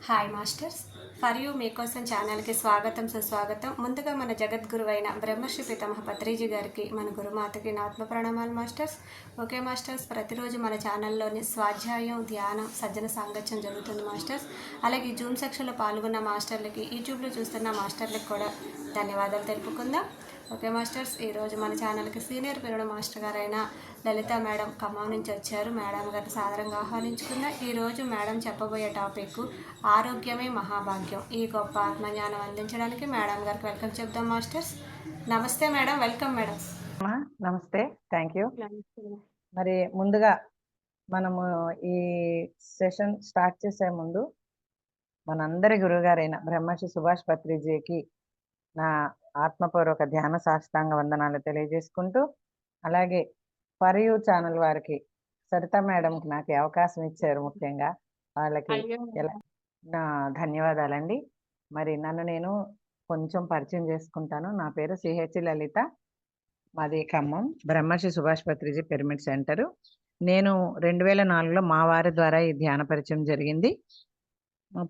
Hi masters. For you మీకోసం ఛానల్కి స్వాగతం సుస్వాగతం. ముందుగా మన జగద్గురువైన బ్రహ్మర్షి పితామహ పత్రిజీ గారికి, మన గురుమాతకి నా ఆత్మ ప్రణామాలు మాస్టర్స్. ఓకే మాస్టర్స్, ప్రతిరోజు మన ఛానల్లోని స్వాధ్యాయం, ధ్యానం, సజ్జన సాంగత్యం జరుగుతుంది మాస్టర్స్. అలాగే జూమ్ సెక్షన్లో పాల్గొన్న మాస్టర్లకి, యూట్యూబ్లో చూస్తున్న మాస్టర్లకు కూడా ధన్యవాదాలు తెలుపుకుందాం. ఓకే మాస్టర్స్, ఈరోజు మన ఛానల్కి సీనియర్ పిల్లల మాస్టర్ గారైన లలిత మేడం ఖమ్మం నుంచి వచ్చారు. మేడం గారిని సాదరంగా ఆహ్వానించుకుందాం. ఈరోజు మేడం చెప్పబోయే టాపిక్ ఆరోగ్యమే మహాభాగ్యం. ఈ గొప్ప ఆత్మజ్ఞానం అందించడానికి మేడం గారికి వెల్కమ్ చెప్దాం మాస్టర్స్. నమస్తే మేడం, వెల్కమ్ మేడం. నమస్తే, థ్యాంక్ యూ. మరి ముందుగా మనము ఈ సెషన్ స్టార్ట్ చేసే ముందు మనందరి గురువుగారైన బ్రహ్మర్షి సుభాష్ పత్రిజీకి నా ఆత్మపూర్వక ధ్యాన సాష్టాంగ వందనాలు తెలియజేసుకుంటూ, అలాగే ఫర్ యూ ఛానల్ వారికి, సరిత మేడంకి నాకు ఈ అవకాశం ఇచ్చారు, ముఖ్యంగా వాళ్ళకి ఎలా నా ధన్యవాదాలండి. మరి నన్ను నేను కొంచెం పరిచయం చేసుకుంటాను. నా పేరు సిహెచ్ లలిత, మాది ఖమ్మం, బ్రహ్మర్షి సుభాష్ పత్రిజీ పిరమిడ్ సెంటరు. నేను 2004లో మా వారి ద్వారా ఈ ధ్యాన పరిచయం జరిగింది.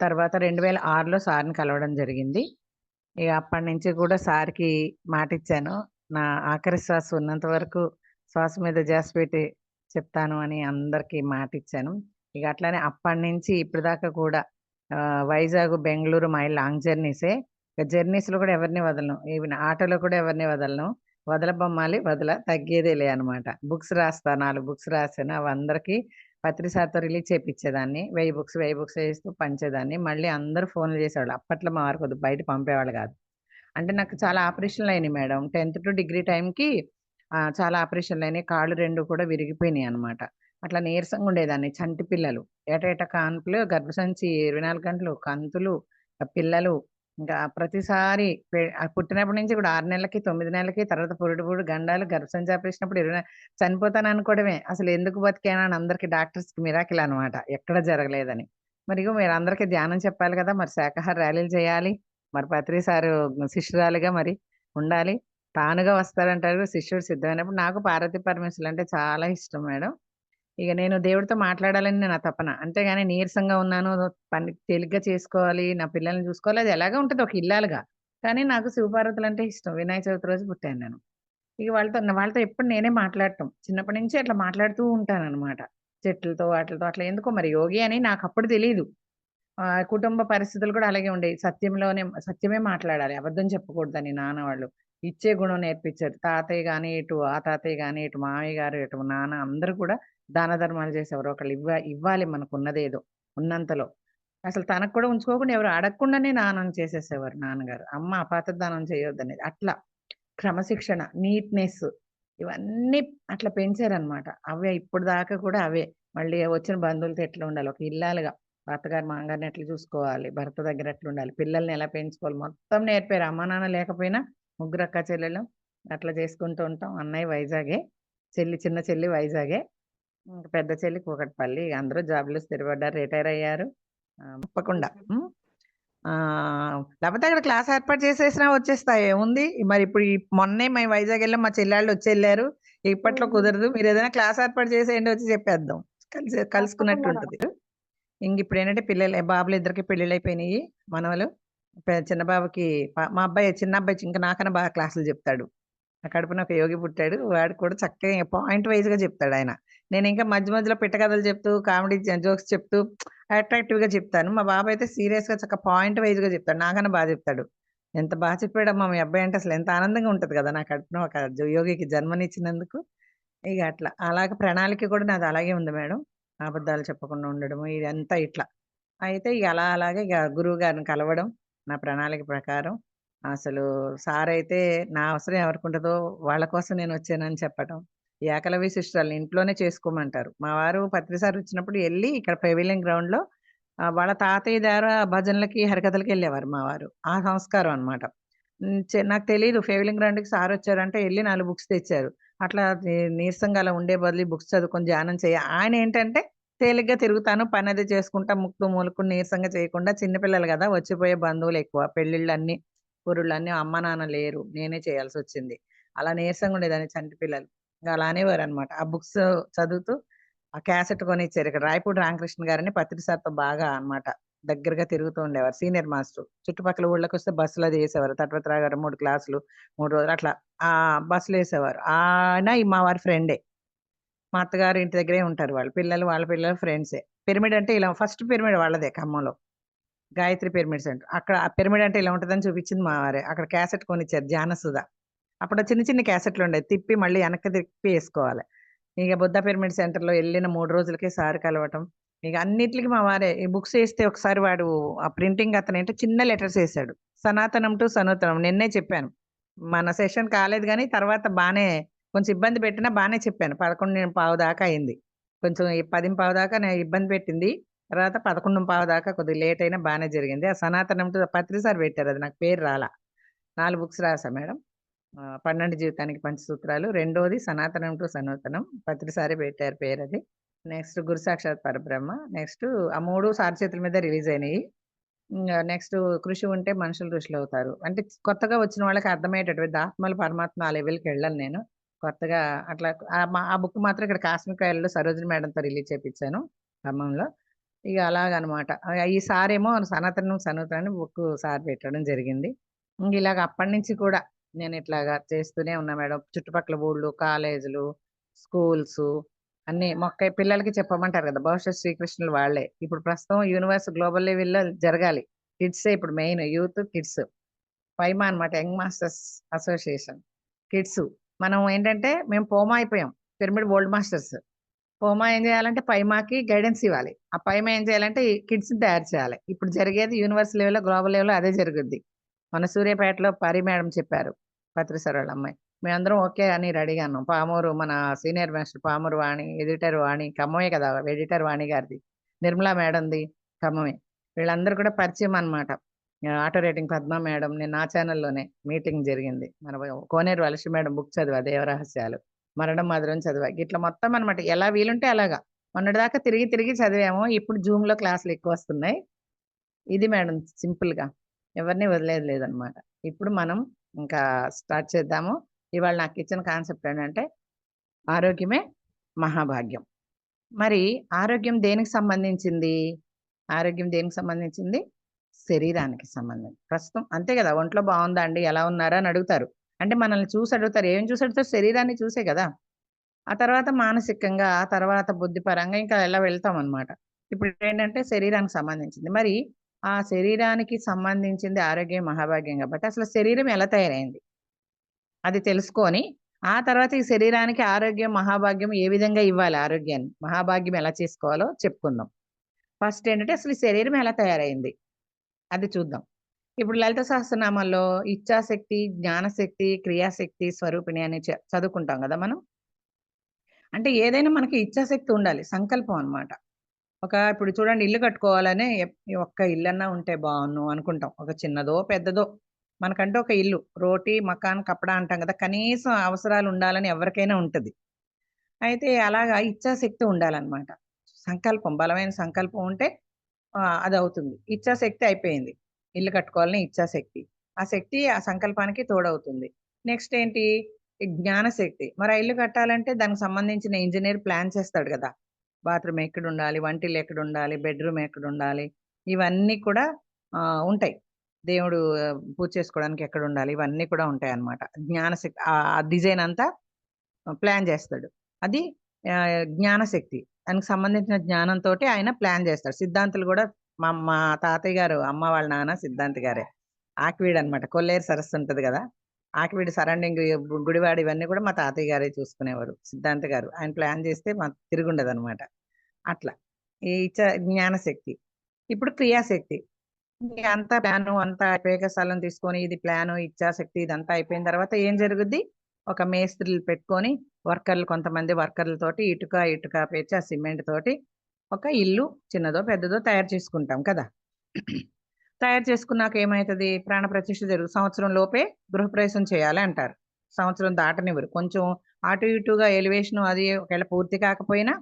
తర్వాత 2006లో సార్ని కలవడం జరిగింది. ఇక అప్పటి నుంచి కూడా సార్కి మాటిచ్చాను, నా ఆఖరి శ్వాస ఉన్నంత వరకు శ్వాస మీద ధ్యాస పెట్టి చెప్తాను అని అందరికీ మాటిచ్చాను. ఇక అట్లానే అప్పటి నుంచి ఇప్పటిదాకా కూడా వైజాగ్, బెంగళూరు మై లాంగ్ జర్నీసే. ఇక జర్నీస్లో కూడా ఎవరిని వదలను, ఈవెన్ ఆటోలో కూడా ఎవరిని వదలను. వదలబొమ్మాలి, తగ్గేదేలే అనమాట. బుక్స్ రాస్తా, 4 బుక్స్ రాసాను. అవి అందరికీ పత్రిసార్తో రిలీజ్ చేపించేదాన్ని. 1000 బుక్స్ వేస్తూ పంచేదాన్ని. మళ్ళీ అందరూ ఫోన్లు చేసేవాళ్ళు. అప్పట్లో మా వారు కొద్దిగా బయట పంపేవాళ్ళు కాదు. అంటే నాకు చాలా ఆపరేషన్లు అయినాయి మేడం. 10th టు డిగ్రీ టైంకి చాలా ఆపరేషన్లు అయినాయి. కాళ్ళు 2 కూడా విరిగిపోయినాయి అనమాట. అట్లా నీరసంగా ఉండేదాన్ని. చంటి పిల్లలు, ఏటేటా కాన్పులు, గర్భసంచి 24 గంటలు, కంతులు, పిల్లలు. ఇంకా ప్రతిసారి పుట్టినప్పటి నుంచి కూడా 6 నెలలకి, 9 నెలలకి, తర్వాత పురుడు గండాలు, గర్భసంచి ఆపరేషన్ అప్పుడు చనిపోతాను అనుకోవడమే. అసలు ఎందుకు బతికానా అని అందరికి డాక్టర్స్కి మిరాకిల్ అనమాట, ఎక్కడ జరగలేదని. మరి మీరు అందరికీ ధ్యానం చెప్పాలి కదా, మరి శాకాహార ర్యాలీలు చేయాలి, మరి పత్రి సారు శిష్యురాలిగా మరి ఉండాలి. తానుగా వస్తారంటారు, శిష్యుడు సిద్ధమైనప్పుడు. నాకు పార్వతీ పరమేశ్వరులు అంటే చాలా ఇష్టం మేడం. ఇక నేను దేవుడితో మాట్లాడాలని నా తపన. అంతేగాని నీరసంగా ఉన్నాను, పని తేలిగ్గా చేసుకోవాలి, నా పిల్లల్ని చూసుకోవాలి, అది ఎలాగా ఉంటుంది ఒక ఇల్లాలుగా. కానీ నాకు శివపార్వతులు అంటే ఇష్టం. వినాయక చవితి రోజు పుట్టాను నేను. ఇక వాళ్ళతో ఎప్పుడు నేనే మాట్లాడటం. చిన్నప్పటి నుంచి అట్లా మాట్లాడుతూ ఉంటాననమాట. చెట్లతో వాటిలతో అట్లా. ఎందుకో మరి యోగి అని నాకప్పుడు తెలీదు. కుటుంబ పరిస్థితులు కూడా అలాగే ఉండేవి. సత్యమే మాట్లాడాలి, అబద్ధం చెప్పకూడదని నాన్న వాళ్ళు ఇచ్చే గుణం నేర్పించారు. తాతయ్య గాని, ఇటు ఆ తాతయ్య గాని, ఇటు మామయ్య గారు, ఇటు నాన్న అందరూ కూడా దాన ధర్మాలు చేసేవారు. ఒకళ్ళు ఇవ్వాలి మనకున్నదేదో ఉన్నంతలో. అసలు తనకు కూడా ఉంచుకోకుండా ఎవరు అడగకుండానే దానం చేసేసేవారు నాన్నగారు. అమ్మ అపాత్ర దానం చేయొద్దనేది. అట్లా క్రమశిక్షణ, నీట్‌నెస్ ఇవన్నీ అట్లా పెంచారనమాట. అవే ఇప్పుడు దాకా కూడా అవే. మళ్ళీ వచ్చిన బంధువులతో ఎట్లా ఉండాలి, ఒక ఇల్లాలుగా అత్తగారు, మామగారిని ఎట్లా చూసుకోవాలి, భర్త దగ్గర ఎట్లుండాలి, పిల్లల్ని ఎలా పెంచుకోవాలి, మొత్తం నేర్పారు. అమ్మా, నాన్న లేకపోయినా ముగ్గురు అక్కా చెల్లెళ్ళం అట్లా చేసుకుంటూ ఉంటాం. అన్నయ్య వైజాగే, చిన్న చెల్లి వైజాగే, ఇంక పెద్ద చెల్లి కూకట్పల్లి. అందరూ జాబ్‌లో స్థిరపడ్డారు, రిటైర్ అయ్యారు. తప్పకుండా. లేకపోతే అక్కడ క్లాస్ ఏర్పాటు చేసేసినా వచ్చేస్తాయి, ఏముంది. మరి ఇప్పుడు మొన్నే మేము వైజాగ్ వెళ్ళాం, మా చెల్లెళ్ళు వచ్చెళ్ళారు. ఇప్పట్లో కుదరదు, మీరు ఏదైనా క్లాస్ ఏర్పాటు చేసేయండి, వచ్చి చెప్పేద్దాం. కలుసుకున్నట్టు ఉంటది. ఇంక ఇప్పుడు ఏంటంటే బాబులు ఇద్దరికి పెళ్ళిళ్ళు అయిపోయినాయి. మనవలు చిన్న బాబుకి మా అబ్బాయి, చిన్న అబ్బాయి ఇంకా నాకన్నా బాగా క్లాసులు చెప్తాడు. నా కడుపున ఒక యోగి పుట్టాడు. వాడు కూడా చక్కగా పాయింట్ వైజ్‌గా చెప్తాడు ఆయన. నేను ఇంకా మధ్యలో పిట్ట కథలు చెప్తూ, కామెడీ జోక్స్ చెప్తూ అట్రాక్టివ్‌గా చెప్తాను. మా బాబు అయితే సీరియస్‌గా పాయింట్ వైజ్‌గా చెప్తాడు. నాకన్నా బాగా చెప్తాడు. ఎంత బాగా చెప్పాడమ్మా మీ అబ్బాయి అంటే, అసలు ఎంత ఆనందంగా ఉంటది కదా, నా కడుపున ఒక యోగికి జన్మనిచ్చినందుకు. ఇక అట్లా. అలాగే ప్రణాళిక కూడా నాది అలాగే ఉంది మేడం. అబద్ధాలు చెప్పకుండా ఉండడము ఇదంతా ఇట్లా. అయితే ఇక అలాగే ఇక గురువు గారిని కలవడం, నా ప్రణాళిక ప్రకారం. అసలు సారయితే నా అవసరం ఎవరికుంటదో వాళ్ళ కోసం నేనొచ్చానని చెప్పటం. ఈ ఏకలవ్య శిష్యురాలిని ఇంట్లోనే చేసుకోమంటారు. మా వారు పత్రి సార్ వచ్చినప్పుడు ఎళ్లి ఇక్కడ పెవిలియన్ గ్రౌండ్‌లో వాళ్ళ తాతయ్య ద్వారా భజనలకి, హరికథలకెళ్ళేవారు మా వారు. ఆ సంస్కారం అనమాట. నాకు తెలీదు ఫెవిలియన్ గ్రౌండ్‌కి సారొచ్చారంటే ఎళ్లి 4 బుక్స్ తెచ్చారు. అట్లా నీరసంగా అలా ఉండే బదులు బుక్స్ చదువుకొని ధ్యానం ఆయనేంటంటే తేలిగ్గా తిరుగుతాను, పనది చేసుకుంటా, ముక్కు మూలుకుని నీరసంగా చేయకుండా. చిన్న పిల్లలు గదా, వచ్చిపోయే బంధువులెక్కువ. పెళ్ళిళ్ళన్నీ, పురుళ్ళన్నీ, అమ్మ, నాన్న లేరు. నేనే చేయాల్సొచ్చింది. అలా నీరసంగా ఉండేదాన్ని, చంటి పిల్లలు. ఇంక అలా అనేవారనమాట. ఆ బుక్స్ చదువుతూ ఆ క్యాసెట్ కొనిచ్చారు. ఇక్కడ రాయపూడి రామకృష్ణ గారని పత్రి సార్‌తో బాగా అనమాట దగ్గరగా తిరుగుతూ ఉండేవారు. Senior master. చుట్టుపక్కల ఊళ్ళకొస్తే బస్సులు అది ఏసేవారు. తటవర్తిరావు గారు 3 క్లాసులు, 3 రోజులు అట్లా బస్సులేసేవారు. ఆయన మా వారి ఫ్రెండే. మా అత్తగారు ఇంటి దగ్గరే ఉంటారు వాళ్ళు. వాళ్ళ పిల్లలు ఫ్రెండ్సే. పిరమిడ్ అంటే ఇలా ఫస్ట్ పిరమిడ్ వాళ్ళదే ఖమ్మంలో. Gayatri pyramid centre. అక్కడ ఆ పిరమిడ్ అంటే ఇలా ఉంటదని చూపించింది మా వారే. అక్కడ క్యాసెట్ కొనిచ్చారు 'ధ్యానసుధ'. అప్పుడు చిన్న చిన్న క్యాసెట్లుండేవి. తిప్పి మళ్ళీ వెనక్కి తిప్పి ఏసుకోవాలి. ఇక బుద్ధ పిరమిడ్ సెంటర్‌లో ఎళ్ళిన 3 రోజులకే సార్ కలవటం. ఇక అన్నిట్లికి మా వారే. ఈ బుక్స్ ఏస్తే ఒకసారి వాడు ఆ ప్రింటింగ్ అతనేంటో చిన్న లెటర్స్ ఏసాడు. 'సనాతనం టు సనూతనం' నిన్నే చెప్పాను. మన సెషన్ కాలేదు గానీ తర్వాత కొంచెం ఇబ్బంది పెట్టినా బానే చెప్పాను. 11:15 దాకా అయింది. కొంచెం ఈ 10:15 దాకా ఇబ్బంది పెట్టింది. తర్వాత 11:15 దాకా కొద్దిగా లేట్ అయినా బానే జరిగింది. ఆ 'సనాతనం టు' పత్రి సార్ పెట్టారు. అది నాకు పేరు రాలా. 4 బుక్స్ రాసా మేడం. 12 జీవితానికి పంచసూత్రాలు. రెండోది 'సనాతనం టు సనూతనం' పత్రి సారే పెట్టారు పేరది. నెక్స్ట్ 'గురు సాక్షాత్ పరబ్రహ్మ'. నెక్స్ట్ ఆ 3 సార్ చేతుల మీద రిలీజ్ అయినాయి. నెక్స్ట్ 'కృషి ఉంటే మనుషులు ఋషులవుతారు.' అంటే కొత్తగా వచ్చిన వాళ్ళకి అర్థమయ్యేటటువంటి ఆత్మలు పరమాత్మ ఆ లెవెల్‌కెళ్ళను నేను. కొత్తగా అట్లా ఆ బుక్ మాత్రం ఇక్కడ కాస్మిక్ ఆయిల్‌లో సరోజిని మేడంతో రిలీజ్ చేపిచ్చాను ఖమ్మంలో. ఇగ అలాగనమాట. ఈ సారేమో 'సనాతనం సనూతనం' అని బుక్కు సార్ పెట్టడం జరిగింది. ఇలాగ అప్పటినుంచి కూడా నేనిట్లాగా చేస్తూనే ఉన్నా మేడం. చుట్టుపక్కల ఊళ్ళు, కాలేజీలు, స్కూల్సు అన్నీ పిల్లలకి చెప్పమంటారు కదా! భవిష్యత్ శ్రీకృష్ణులు వాళ్ళే. ఇప్పుడు ప్రస్తుతం యూనివర్స్ గ్లోబల్ లెవెల్‌లో జరగాలి. కిడ్సే ఇప్పుడు మెయిన్ యూత్, కిడ్స్. పైమా అనమాట యంగ్ మాస్టర్స్ అసోసియేషన్. కిడ్సు. మనం ఏంటంటే మేము పోమా అయిపోయాం. Pyramid old masters. పోమా ఏం చేయాలంటే పైమాకి గైడెన్స్ ఇవ్వాలి. ఆ పైమా ఏం చేయాలంటే ఈ కిడ్స్‌ని తయారు చేయాలి. ఇప్పుడు జరిగేది యూనివర్స్ లెవెల్‌లో, గ్లోబల్ లెవెల్‌లో అదే జరుగుద్ది. మన సూర్యాపేటలో పరి మేడం చెప్పారు. పత్రి సార్ వాళ్ళ అమ్మాయి. మేమందరం ఓకే అని రెడీగా ఉన్నాం. మన సీనియర్ మాస్టర్ పామూరు వాణి, ఎడిటర్ వాణి ఖమ్మమే కదా! ఎడిటర్ వాణి గారిది. నిర్మలా మేడంది ఖమ్మమే. వీళ్ళందరూ కూడా పరిచయం అనమాట. ఆటో రేటింగ్ పద్మ మేడం నేను నా ఛానెల్‌లోనే మీటింగ్ జరిగింది. మన కోనేరు వలసి మేడం బుక్ చదివా 'దేవరహస్యాలు.' మరణం మధురం చదివా. ఇట్లా మొత్తం అనమాట. ఎలా వీలుంటే అలాగా. మొన్నటిదాకా తిరిగి తిరిగి చదివాము. ఇప్పుడు జూమ్‌లో క్లాసులు ఎక్కువొస్తున్నాయి. ఇది మేడం సింపుల్‌గా. ఎవరిని వదిలేది లేదనమాట. ఇప్పుడు మనం ఇంకా స్టార్ట్ చేద్దాము. ఇవాళ నాకిచ్చిన కాన్సెప్ట్ ఏంటంటే, ఆరోగ్యమే మహాభాగ్యం. మరి ఆరోగ్యం దేనికి సంబంధించింది? ఆరోగ్యం దేనికి సంబంధించింది? శరీరానికి సంబంధించి. ప్రస్తుతం అంతే గదా! ఒంట్లో బావుందా అండి? ఎలా ఉన్నారా? అని అడుగుతారు. అంటే మనల్ని చూసి అడుగుతారు. ఏం చూసి అడుగుతారు? శరీరాన్ని చూసే గదా! ఆ తర్వాత మానసికంగా, ఆ తర్వాత బుద్ధిపరంగా ఇంకా ఇలా వెళ్తామనమాట. ఇప్పుడేంటంటే శరీరానికి సంబంధించింది. మరి ఆ శరీరానికి సంబంధించింది ఆరోగ్యం మహాభాగ్యం గాబట్టి అసలు శరీరం ఎలా తయారైంది? అది తెలుసుకొని, ఆ తర్వాత ఈ శరీరానికి ఆరోగ్యం, మహాభాగ్యం ఏ విధంగా ఇవ్వాలి ఆరోగ్యాన్ని? మహాభాగ్యం ఎలా చేసుకోవాలో చెప్పుకుందాం. ఫస్ట్ ఏంటంటే అసలు ఈ శరీరం ఎలా తయారైంది? అది చూద్దాం. ఇప్పుడు లలిత సహస్రనామాల్లో ఇచ్ఛాశక్తి, జ్ఞానశక్తి, క్రియాశక్తి, స్వరూపిణి అని చదువుకుంటాం గదా మనం. అంటే ఏదైనా మనకి ఇచ్ఛాశక్తి ఉండాలి. సంకల్పం అన్నమాట. ఇప్పుడు చూడండి ఇల్లు కట్టుకోవాలని ఈ ఒక్క ఇల్లన్నా ఉంటే బావున్ను అనుకుంటాం. ఒక చిన్నదో, పెద్దదో మనకంటూ ఒక ఇల్లు. రోటీ, మకాన్, కపడా అంటాం కదా! కనీసం అవసరాలు ఉండాలని ఎవరికైనా ఉంటది. అయితే అలాగా ఇచ్ఛాశక్తి ఉండాలన్నమాట. సంకల్పం, బలమైన సంకల్పం ఉంటే అదవుతుంది. ఇచ్ఛాశక్తి అయిపోయింది. ఇల్లు కట్టుకోవాలని ఇచ్ఛాశక్తి. ఆ శక్తి ఆ సంకల్పానికి తోడవుతుంది. నెక్స్ట్ ఏంటి? ఈ జ్ఞానశక్తి. మరి ఆ ఇల్లు కట్టాలంటే దానికి సంబంధించిన ఇంజినీర్ ప్లాన్ చేస్తాడు గదా! బాత్రూమ్ ఎక్కడుండాలి? వంటిల్లు ఎక్కడుండాలి? బెడ్‌రూమ్ ఎక్కడుండాలి? ఇవన్నీ కూడా ఉంటాయి. దేవుడు పూజ చేసుకోవడానికి ఎక్కడుండాలి? ఇవన్నీ కూడా ఉంటాయన్నమాట. జ్ఞానశక్తి ఆ డిజైన్ అంతా ప్లాన్ జేస్తాడు. అది జ్ఞానశక్తి. దానికి సంబంధించిన జ్ఞానంతోటి ఆయన ప్లాన్ జేస్తాడు. సిద్ధాంతులు గూడా మా తాతయ్య గారు, అమ్మ వాళ్ళ నాన్న సిద్ధాంతి గారే. ఆకివీడనమాట. కొల్లేరు సరస్సు ఉంటది గదా! ఆకివీడు సరౌండింగ్ గుడివాడ ఇవన్నీ గూడా మా తాతయ్య గారే చూసుకునేవారు. సిద్ధాంతి గారు. ఆయన ప్లాన్ జేస్తే మాకు తిరుగుండదనమాట. అట్లా. ఈ జ్ఞానశక్తి. ఇప్పుడు క్రియాశక్తి. ఇగ అంతా ప్లాను అంతా అయిపోయాక స్థలం తీసుకొని ఇది ప్లాను, ఇచ్ఛాశక్తి ఇదంతా అయిపోయిన తర్వాత ఏం జరుగుద్ది? ఒక మేస్త్రీలు పెట్టుకొని కొంతమంది వర్కర్‌లతోటి ఇటుక పేర్చి ఆ సిమెంట్ తోటి ఒక ఇల్లు చిన్నదో, పెద్దదో తయారు చేసుకుంటాం కదా! తయారు చేసుకున్నాక ఏమైతది? ప్రాణప్రతిష్ఠ సంవత్సరం లోపే గృహప్రవేశం చేయాలి అంటారు. సంవత్సరం దాటనివ్వరు. కొంచెం అటు ఇటుగా ఎలివేషన్ అది ఒకవేళ పూర్తి కాకపోయినా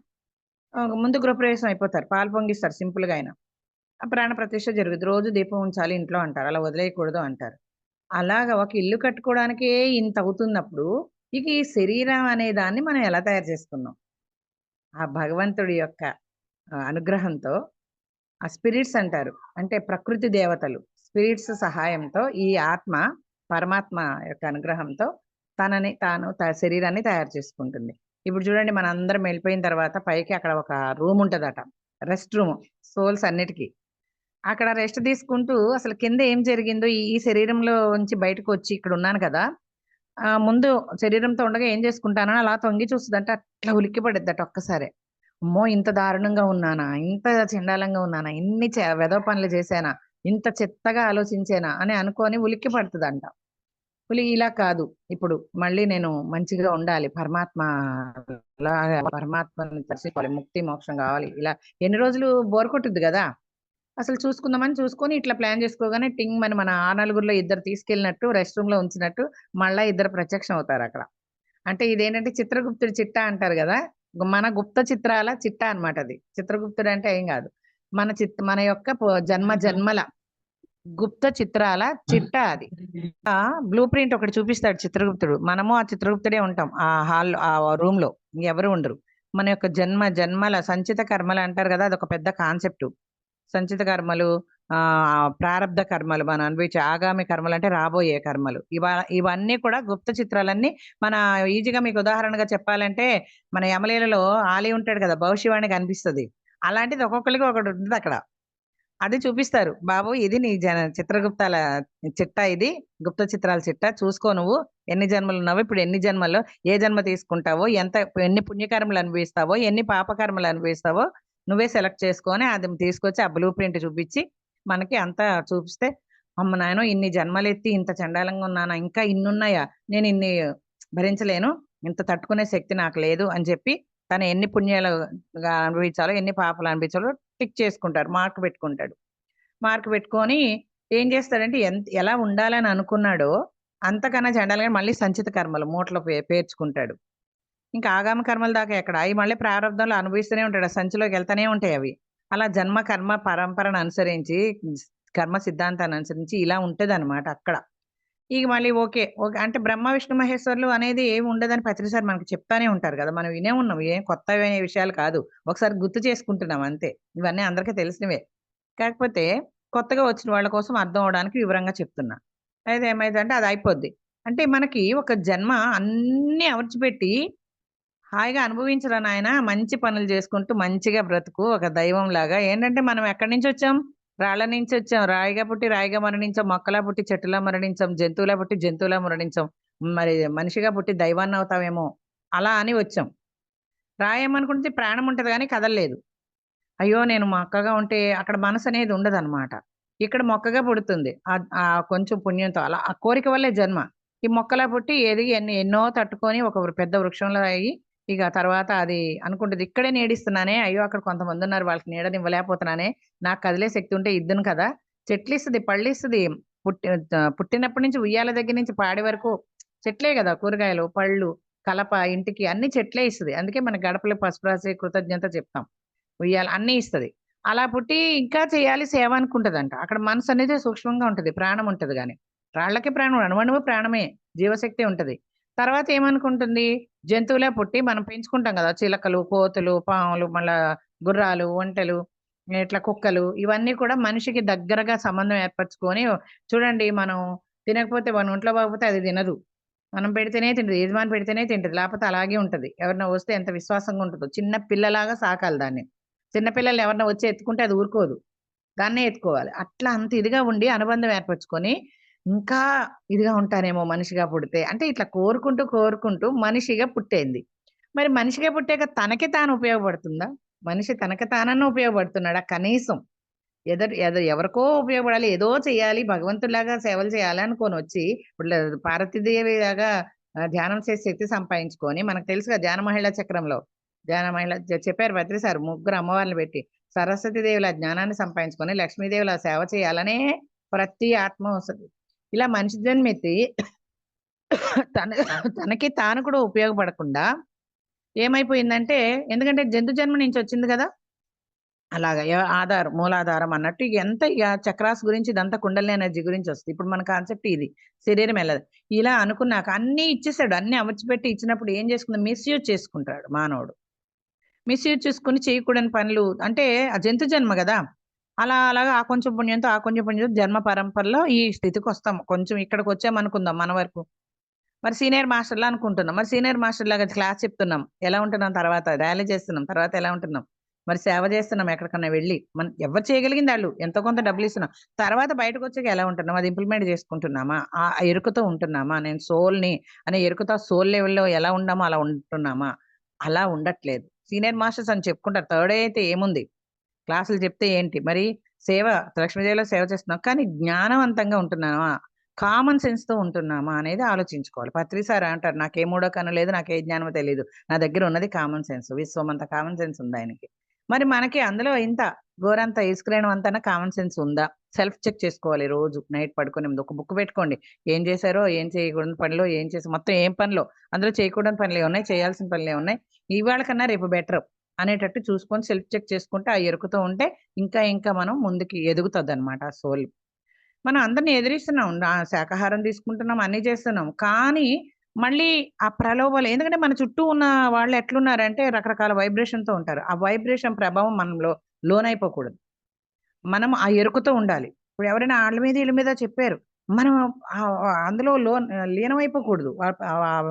ముందు గృహప్రవేశం అయిపోతారు. పాలు పొంగిస్తారు సింపుల్‌గా అయినా. ఆ ప్రాణప్రతిష్ఠ జరుగుద్ది. రోజు దీపం ఉంచాలి ఇంట్లో అంటారు. అలా వదిలేయకూడదు అంటారు. అలాగా ఒక ఇల్లు కట్టుకోవడానికే ఇంత అవుతున్నప్పుడు, ఇక ఈ శరీరం అనే దాన్ని మనం ఎలా తయారు చేసుకున్నాం? ఆ భగవంతుడి యొక్క అనుగ్రహంతో ఆ స్పిరిట్స్ అంటారు, అంటే ప్రకృతి దేవతలు స్పిరిట్స్ సహాయంతో ఈ ఆత్మ పరమాత్మ యొక్క అనుగ్రహంతో తనని తాను శరీరాన్ని తయారు చేసుకుంటుంది. ఇప్పుడు చూడండి, మన అందరం వెళ్ళిపోయిన తర్వాత పైకి అక్కడ ఒక రూమ్ ఉంటదట, రెస్ట్ రూమ్, సోల్స్ అన్నిటికీ. అక్కడ రెస్ట్ తీసుకుంటూ అసలు కింద ఏం జరిగిందో ఈ శరీరంలో నుంచి బయటకు వచ్చి ఇక్కడ ఉన్నాను కదా, ముందు శరీరంతో ఉండగా ఏం చేసుకుంటానో అలా తొంగి చూస్తుందంట, అట్లా ఉలిక్కి పడిద్దట ఒక్కసారి. అమ్మో, ఇంత దారుణంగా ఉన్నానా, ఇంత చండాలంగా ఉన్నానా, ఇన్ని వెధవ పనులు చేశానా, ఇంత చెత్తగా ఆలోచించేనా అని అనుకొని ఉలిక్కి పడుతుందంట. ఇలా కాదు, ఇప్పుడు మళ్ళీ నేను మంచిగా ఉండాలి, పరమాత్మని దర్శించాలి, ముక్తి మోక్షం కావాలి. ఇలా ఎన్ని రోజులు బోర్ కొట్టుద్ది కదా. అసలు చూసుకుందామని చూసుకొని ఇట్లా ప్లాన్ చేసుకోగానే టింగ్ మన ఆ నలుగురిలో ఇద్దరు తీసుకెళ్ళినట్టు రెస్ట్ రూమ్ లో ఉంచినట్టు మళ్ళా ఇద్దరు ప్రత్యక్షం అవుతారు అక్కడ. అంటే ఇదేంటంటే చిత్రగుప్తుడి చిట్టా అంటారు కదా, మన గుప్త చిత్రాల చిట్టా అన్నమాట అది. చిత్రగుప్తుడు అంటే ఏం కాదు, మన యొక్క జన్మ జన్మల గుప్త చిత్రాల చిట్టా అది. బ్లూ ప్రింట్ ఒకటి చూపిస్తాడు చిత్రగుప్తుడు, మనము ఆ చిత్రగుప్తుడే ఉంటాం ఆ హాల్, ఆ రూమ్ లో ఎవరు ఉండరు. మన యొక్క జన్మ జన్మల సంచిత కర్మలు అంటారు కదా, అదొక పెద్ద కాన్సెప్ట్. సంచిత కర్మలు, ప్రారబ్ధ కర్మలు, మనం అనుభవించే ఆగామి కర్మలు అంటే రాబోయే కర్మలు, ఇవన్నీ కూడా గుప్త చిత్రాలన్నీ. మన ఈజీగా మీకు ఉదాహరణగా చెప్పాలంటే, మన యమలీలలో ఆలి ఉంటాడు కదా, భవిష్యవాణి కనిపిస్తుంది. అలాంటిది ఒక్కొక్కరికి ఒకటి ఉంటుంది అక్కడ, అది చూపిస్తారు. బాబు ఇది నీ చిత్రగుప్తాల చిట్టా, ఇది గుప్త చిత్రాల చిట్టా, చూసుకో నువ్వు ఎన్ని జన్మలు ఉన్నావో, ఇప్పుడు ఎన్ని జన్మల్లో ఏ జన్మ తీసుకుంటావో, ఎన్ని పుణ్యకర్మలు అనుభవిస్తావో, ఎన్ని పాపకర్మలు అనుభవిస్తావో నువ్వే సెలెక్ట్ చేసుకొని అది తీసుకొచ్చి ఆ బ్లూ ప్రింట్ చూపించి మనకి అంతా చూపిస్తే, అమ్మ నాయనో, ఇన్ని జన్మలెత్తి ఇంత చండాలంగా ఉన్నానా, ఇంకా ఇన్ని ఉన్నాయా, నేను ఇన్ని భరించలేను, ఇంత తట్టుకునే శక్తి నాకు లేదు అని చెప్పి తను ఎన్ని పుణ్యాలు అనుభవించాలో, ఎన్ని పాపాలు అనిపించాలో టిక్ చేసుకుంటారు, మార్క్ పెట్టుకుంటాడు. మార్క్ పెట్టుకొని ఏం చేస్తాడంటే, ఎలా ఉండాలని అనుకున్నాడో అంతకన్నా చండాలంగా మళ్ళీ సంచిత కర్మలు మూటలో పేర్చుకుంటాడు. ఇంకా ఆగామ కర్మల దాకా ఎక్కడ, అవి మళ్ళీ ప్రారంభంలో అనుభవిస్తూనే ఉంటాడు, ఆ సంచిలోకి వెళ్తానే ఉంటాయి అవి. అలా జన్మ కర్మ పరంపరను అనుసరించి, కర్మ సిద్ధాంతాన్ని అనుసరించి ఇలా ఉంటది అనమాట అక్కడ. ఇక మళ్ళీ ఓకే ఓకే అంటే బ్రహ్మ విష్ణు మహేశ్వరులు అనేది ఏమి ఉండదని ప్రతిసారి మనకు చెప్తానే ఉంటారు కదా, మనం వినే ఉన్నాం, ఏం కొత్త విషయాలు కాదు, ఒకసారి గుర్తు చేసుకుంటున్నాం అంతే. ఇవన్నీ అందరికీ తెలిసినవే, కాకపోతే కొత్తగా వచ్చిన వాళ్ళ కోసం అర్థం అవడానికి వివరంగా చెప్తున్నా. అయితే ఏమైందంటే అది అయిపోద్ది. అంటే మనకి ఒక జన్మ అన్ని అమర్చిపెట్టి హాయిగా అనుభవించరా నాయన, మంచి పనులు చేసుకుంటూ మంచిగా బ్రతుకు ఒక దైవం లాగా. ఏంటంటే మనం ఎక్కడి నుంచి వచ్చాం, రాళ్ళ నుంచి వచ్చాం, రాయిగా పుట్టి రాయిగా మరణించాం, మొక్కలా పుట్టి చెట్టులా మరణించాం, జంతువులా పుట్టి జంతువులా మరణించాం, మరి మనిషిగా పుట్టి దైవాన్ని అవుతామేమో అలా అని వచ్చాం. రాయేమనుకుంటే ప్రాణం ఉంటది కానీ కదలలేదు. అయ్యో, నేను మొక్కగా ఉంటే అక్కడ మనసు అనేది ఉండదన్నమాట, ఇక్కడ మొక్కగా పుడుతుంది ఆ కొంచెం పుణ్యంతో. అలా ఆ కోరిక వల్లే జన్మ. ఈ మొక్కలా పుట్టి ఎదిగి ఎన్నో తట్టుకొని ఒక పెద్ద వృక్షంలో అయ్యి, ఇక తర్వాత అది అనుకుంటుంది, ఇక్కడే నీడిస్తున్నానే, అయ్యో అక్కడ కొంతమంది ఉన్నారు, వాళ్ళకి నీడనివ్వలేకపోతున్నానే, నాకు కదిలే శక్తి ఉంటే ఇద్దును కదా. చెట్లు ఇస్తుంది, పళ్ళు ఇస్తుంది, పుట్టినప్పటి నుంచి ఉయ్యాల దగ్గర నుంచి పాడి వరకు చెట్లే కదా, కూరగాయలు పళ్ళు కలప ఇంటికి అన్ని చెట్లే ఇస్తుంది. అందుకే మన గడపలు పసుపు రాసి కృతజ్ఞత చెప్తాం, ఉయ్యాల అన్ని ఇస్తుంది. అలా పుట్టి ఇంకా చేయాలి సేవ అనుకుంటదంట. అక్కడ మనసు అనేది సూక్ష్మంగా ఉంటది, ప్రాణం ఉంటది. కానీ రాళ్ళకి ప్రాణం, అణువణువు ప్రాణమే, జీవశక్తి ఉంటది. తర్వాత ఏమనుకుంటుంది, జంతువులే పుట్టి మనం పెంచుకుంటాం కదా, చిలకలు, కోతులు, పాములు, మళ్ళా గుర్రాలు, ఒంటెలు, ఇట్లా కుక్కలు, ఇవన్నీ కూడా మనిషికి దగ్గరగా సంబంధం ఏర్పరచుకొని, చూడండి మనం తినకపోతే మన ఒంట్లో బాగపోతే అది తినదు, మనం పెడితేనే తింటది, యజమాని పెడితేనే తింటది, లేకపోతే అలాగే ఉంటది. ఎవరైనా వస్తే ఎంత విశ్వాసంగా ఉంటుందో, చిన్న పిల్లలాగా సాకాలి దాన్ని. చిన్నపిల్లలు ఎవరైనా వచ్చి ఎత్తుకుంటే అది ఊరుకోదు, దాన్నే ఎత్తుకోవాలి. అట్లా అంత ఇదిగా ఉండి అనుబంధం ఏర్పరచుకొని ఇంకా ఇదిగా ఉంటానేమో మనిషిగా పుడితే, అంటే ఇట్లా కోరుకుంటూ కోరుకుంటూ మనిషిగా పుట్టేంది. మరి మనిషిగా పుట్టాక తనకి తాను ఉపయోగపడుతుందా? మనిషి తనకి తానన్నా ఉపయోగపడుతున్నాడా కనీసం? ఎవరికో ఉపయోగపడాలి, ఏదో చేయాలి, భగవంతుడిలాగా సేవలు చేయాలి అనుకోని వచ్చి, ఇప్పుడు పార్వతీదేవి లాగా ధ్యానం చేసి శక్తి సంపాదించుకొని, మనకు తెలుసుగా ధ్యాన మహిళా చక్రంలో, ధ్యాన మహిళ చెప్పారు భద్రి సార్, ముగ్గురు అమ్మవారిని పెట్టి సరస్వతీదేవిల జ్ఞానాన్ని సంపాదించుకొని లక్ష్మీదేవిల సేవ చేయాలనే ప్రతి ఆత్మ వస్తుంది. ఇలా మనిషి జన్మెత్తి తన తనకి తాను కూడా ఉపయోగపడకుండా ఏమైపోయిందంటే, ఎందుకంటే జంతు జన్మ నుంచి వచ్చింది కదా, అలాగా ఆధారం మూలాధారం అన్నట్టు ఎంత చక్రాస్ గురించి, ఇదంతా కుండలిని ఎనర్జీ గురించి వస్తుంది. ఇప్పుడు మన కాన్సెప్ట్ ఇది, శరీరం వెళ్ళదు. ఇలా అనుకున్నాక అన్ని ఇచ్చేసాడు, అన్ని అమర్చిపెట్టి ఇచ్చినప్పుడు ఏం చేసుకుంది, మిస్యూజ్ చేసుకుంటాడు మానవుడు. మిస్యూజ్ చేసుకుని చేయకూడని పనులు, అంటే ఆ జంతు జన్మ కదా, అలాగా ఆ కొంచెం పుణ్యంతో ఆ కొంచెం పుణ్యంతో జన్మ పరంపరలో ఈ స్థితికి వస్తాం. కొంచెం ఇక్కడికి వచ్చామనుకుందాం మన వరకు. మరి సీనియర్ మాస్టర్‌లా అనుకుంటున్నాం. మరి సీనియర్ మాస్టర్‌లాగా క్లాస్ చెప్తున్నాం. ఎలా ఉంటున్నాం తర్వాత? ర్యాలీ చేస్తున్నాం. తర్వాత ఎలా ఉంటున్నాం? మరి సేవ చేస్తున్నాం ఎక్కడికన్నా వెళ్లి. మనం ఎవరు చేయగలిగింది ఆళ్ళు. ఎంతో కొంత డబ్బులిస్తున్నాం. తర్వాత బయటకొచ్చాక ఎలా ఉంటున్నాం? అది ఇంప్లిమెంట్ చేసుకుంటున్నామా? ఆ ఎరుకతో ఉంటున్నామా? నేను సోల్‌ని అనే ఎరుకతో సోల్ లెవెల్‌లో ఎలా ఉన్నామో అలా ఉంటున్నామా? అలా ఉండట్లేదు. సీనియర్ మాస్టర్స్ అని చెప్పుకుంటారు. థర్డ్ అయితే ఏముంది? క్లాసులు చెప్తే ఏంటి? మరి సేవ లక్ష్మీదేవిలో సేవ చేస్తున్నాం. కానీ జ్ఞానవంతంగా ఉంటున్నామా? కామన్ సెన్స్‌తో ఉంటున్నామా అనేది ఆలోచించుకోవాలి. పత్రి సార్ అంటారు, "నాకే మూడో కన్ను లేదు. నాకే జ్ఞానమో తెలీదు. నా దగ్గర ఉన్నది కామన్ సెన్స్. విశ్వమంత కామన్ సెన్స్ ఉందాయనకి." మరి మనకి అందులో ఇంత గోరంత ఇసుకరేణువంతన అంతన కామన్ సెన్స్ ఉందా? సెల్ఫ్ చెక్ చేసుకోవాలి రోజు నైట్ పడుకునే ముందు. ఒక బుక్ పెట్టుకోండి. ఏం చేశారో, ఏం చేయకూడని పనిలో, ఏం చేసి మొత్తం ఏం పనిలో, అందులో చేయకూడని పనులేమున్నాయి, చేయాల్సిన పనులేమున్నాయి, ఇవాళ కన్నా రేపు బెటర్ అనేటట్టు చూసుకొని సెల్ఫ్ చెక్ చేసుకుంటే, ఆ ఎరుకుతో ఉంటే ఇంకా ఇంకా మనం ముందుకి ఎదుగుతదనమాట ఆ సోల్. మనం అందరిని ఎదిరిస్తున్నాం. శాకాహారం తీసుకుంటున్నాం, అన్నీ చేస్తున్నాం. కానీ మళ్ళీ ఆ ప్రలోభాలు ఎందుకంటే మన చుట్టూ ఉన్న వాళ్ళు ఎట్లున్నారంటే రకరకాల వైబ్రేషన్‌తో ఉంటారు. ఆ వైబ్రేషన్ ప్రభావం మనంలో లోనైపోకూడదు. మనం ఆ ఎరుకతో ఉండాలి. ఇప్పుడు ఎవరైనా ఆళ్ళ మీద, ఈళ్ళ మీద చెప్పారు. మనం అందులో లీనమైపోకూడదు.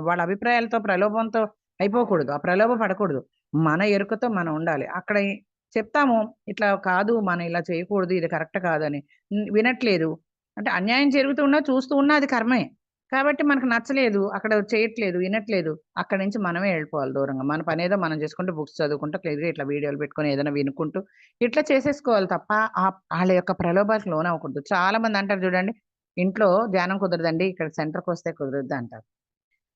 వాళ్ళ అభిప్రాయాలతో, ప్రలోభంతో అయిపోకూడదు. ఆ ప్రలోభ పడకూడదు. మన ఎరుకతో మనం ఉండాలి. అక్కడ చెప్తాము, ఇట్లా కాదు, మనం ఇలా చేయకూడదు, ఇది కరెక్ట్ కాదని. వినట్లేదు. అంటే అన్యాయం జరుగుతూ ఉన్నా, చూస్తూ ఉన్నా అది కర్మే. కాబట్టి మనకు నచ్చలేదు, అక్కడ చేయట్లేదు, వినట్లేదు. అక్కడి నుంచి మనమే వెళ్ళిపోవాలి దూరంగా. మన పనేదో మనం చేసుకుంటూ, బుక్స్ చదువుకుంటూ, లేదా ఇట్లా వీడియోలు పెట్టుకొని ఏదైనా వినుకుంటూ ఇట్లా చేసేసుకోవాలి తప్ప ఆళ్ళ యొక్క ప్రలోభాలకు లోనవ్వకూడదు. చాలా మంది అంటారు చూడండి, ఇంట్లో ధ్యానం కుదరదండి, ఇక్కడ సెంటర్‌కొస్తే కుదురుద్ది అంటారు.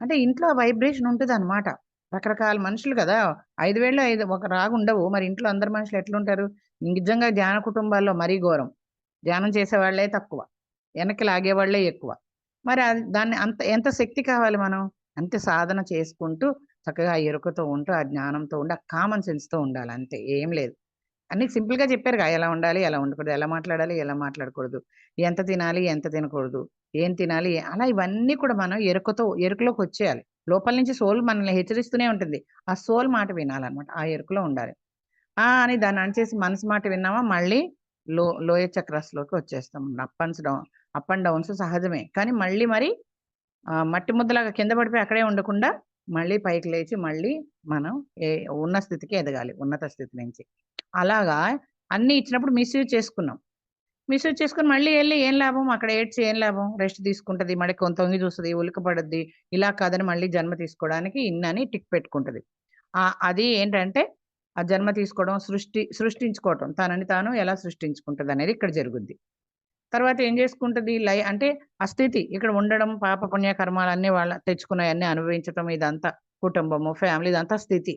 అంటే ఇంట్లో వైబ్రేషన్ ఉంటదనమాట. రకరకాల మనుషులు గదా! 5 వేల్లో ఒకలాగుండవు. మరి ఇంట్లో అందరు మనుషులు ఎట్లుంటారు? నిజంగా ధ్యాన కుటుంబాల్లో మరీ ఘోరం. ధ్యానం చేసేవాళ్ళే తక్కువ. వెనక్కి లాగేవాళ్ళే ఎక్కువ. మరి అది దాన్ని ఎంత శక్తి కావాలి మనం? అంతే సాధన చేసుకుంటూ, చక్కగా ఆ ఎరుకతో ఉంటూ, ఆ జ్ఞానంతో ఉండి, ఆ కామన్ సెన్స్‌తో ఉండాలి అంతే. ఏం లేదు. అన్నీ సింపుల్‌గా చెప్పారుగా. ఎలా ఉండాలి, ఎలా ఉండకూడదు, ఎలా మాట్లాడాలి, ఎలా మాట్లాడకూడదు, ఎంత తినాలి, ఎంత తినకూడదు, ఏం తినాలి, అలా ఇవన్నీ కూడా మనం ఎరుకలోకొచ్చేయాలి. లోపల నుంచి సోల్ మనల్ని హెచ్చరిస్తూనే ఉంటుంది. ఆ సోల్ మాట వినాలన్నమాట. ఆ ఎరుకలో ఉండాలి. అని దాన్ని అణచేసి మనసు మాట విన్నామా మళ్ళీ లోయర్ చక్రాస్‌లోకి వచ్చేస్తాం. అప్ అండ్ డౌన్స్ సహజమే. కానీ మళ్ళీ మరి మట్టి ముద్దలాగా కింద పడిపోయి అక్కడే ఉండకుండా మళ్ళీ పైకి లేచి మళ్ళీ మనం ఏ ఉన్న స్థితికి ఎదగాలి. ఉన్నత స్థితి నుంచి. అలాగా అన్నీ ఇచ్చినప్పుడు మిస్‌యూజ్ చేసుకున్నాం. మిస్‌యూజ్ చేసుకొని మళ్ళీ ఎళ్లి ఏం లాభం? అక్కడ ఏడ్చి ఏం లాభం? రెస్ట్ తీసుకుంటది. మళ్ళీ తొంగి చూస్తది. ఉలిక్కిపడుద్ది. ఇలా కాదని మళ్ళీ జన్మ తీసుకోవడానికి ఇన్నని టిక్ పెట్టుకుంటది. అది ఏంటంటే ఆ జన్మ తీసుకోవడం, సృష్టించుకోవటం. తనని తాను ఎలా సృష్టించుకుంటదనేది ఇక్కడ జరుగుద్ది. తర్వాత ఏం చేసుకుంటది? అంటే ఆ స్థితి ఇక్కడ ఉండడం, పాప పుణ్య కర్మాలన్నీ వాళ్ళ తెచ్చుకున్నయన్నీ అనుభవించటం ఇదంతా కుటుంబము, ఫ్యామిలీ ఇదంతా స్థితి.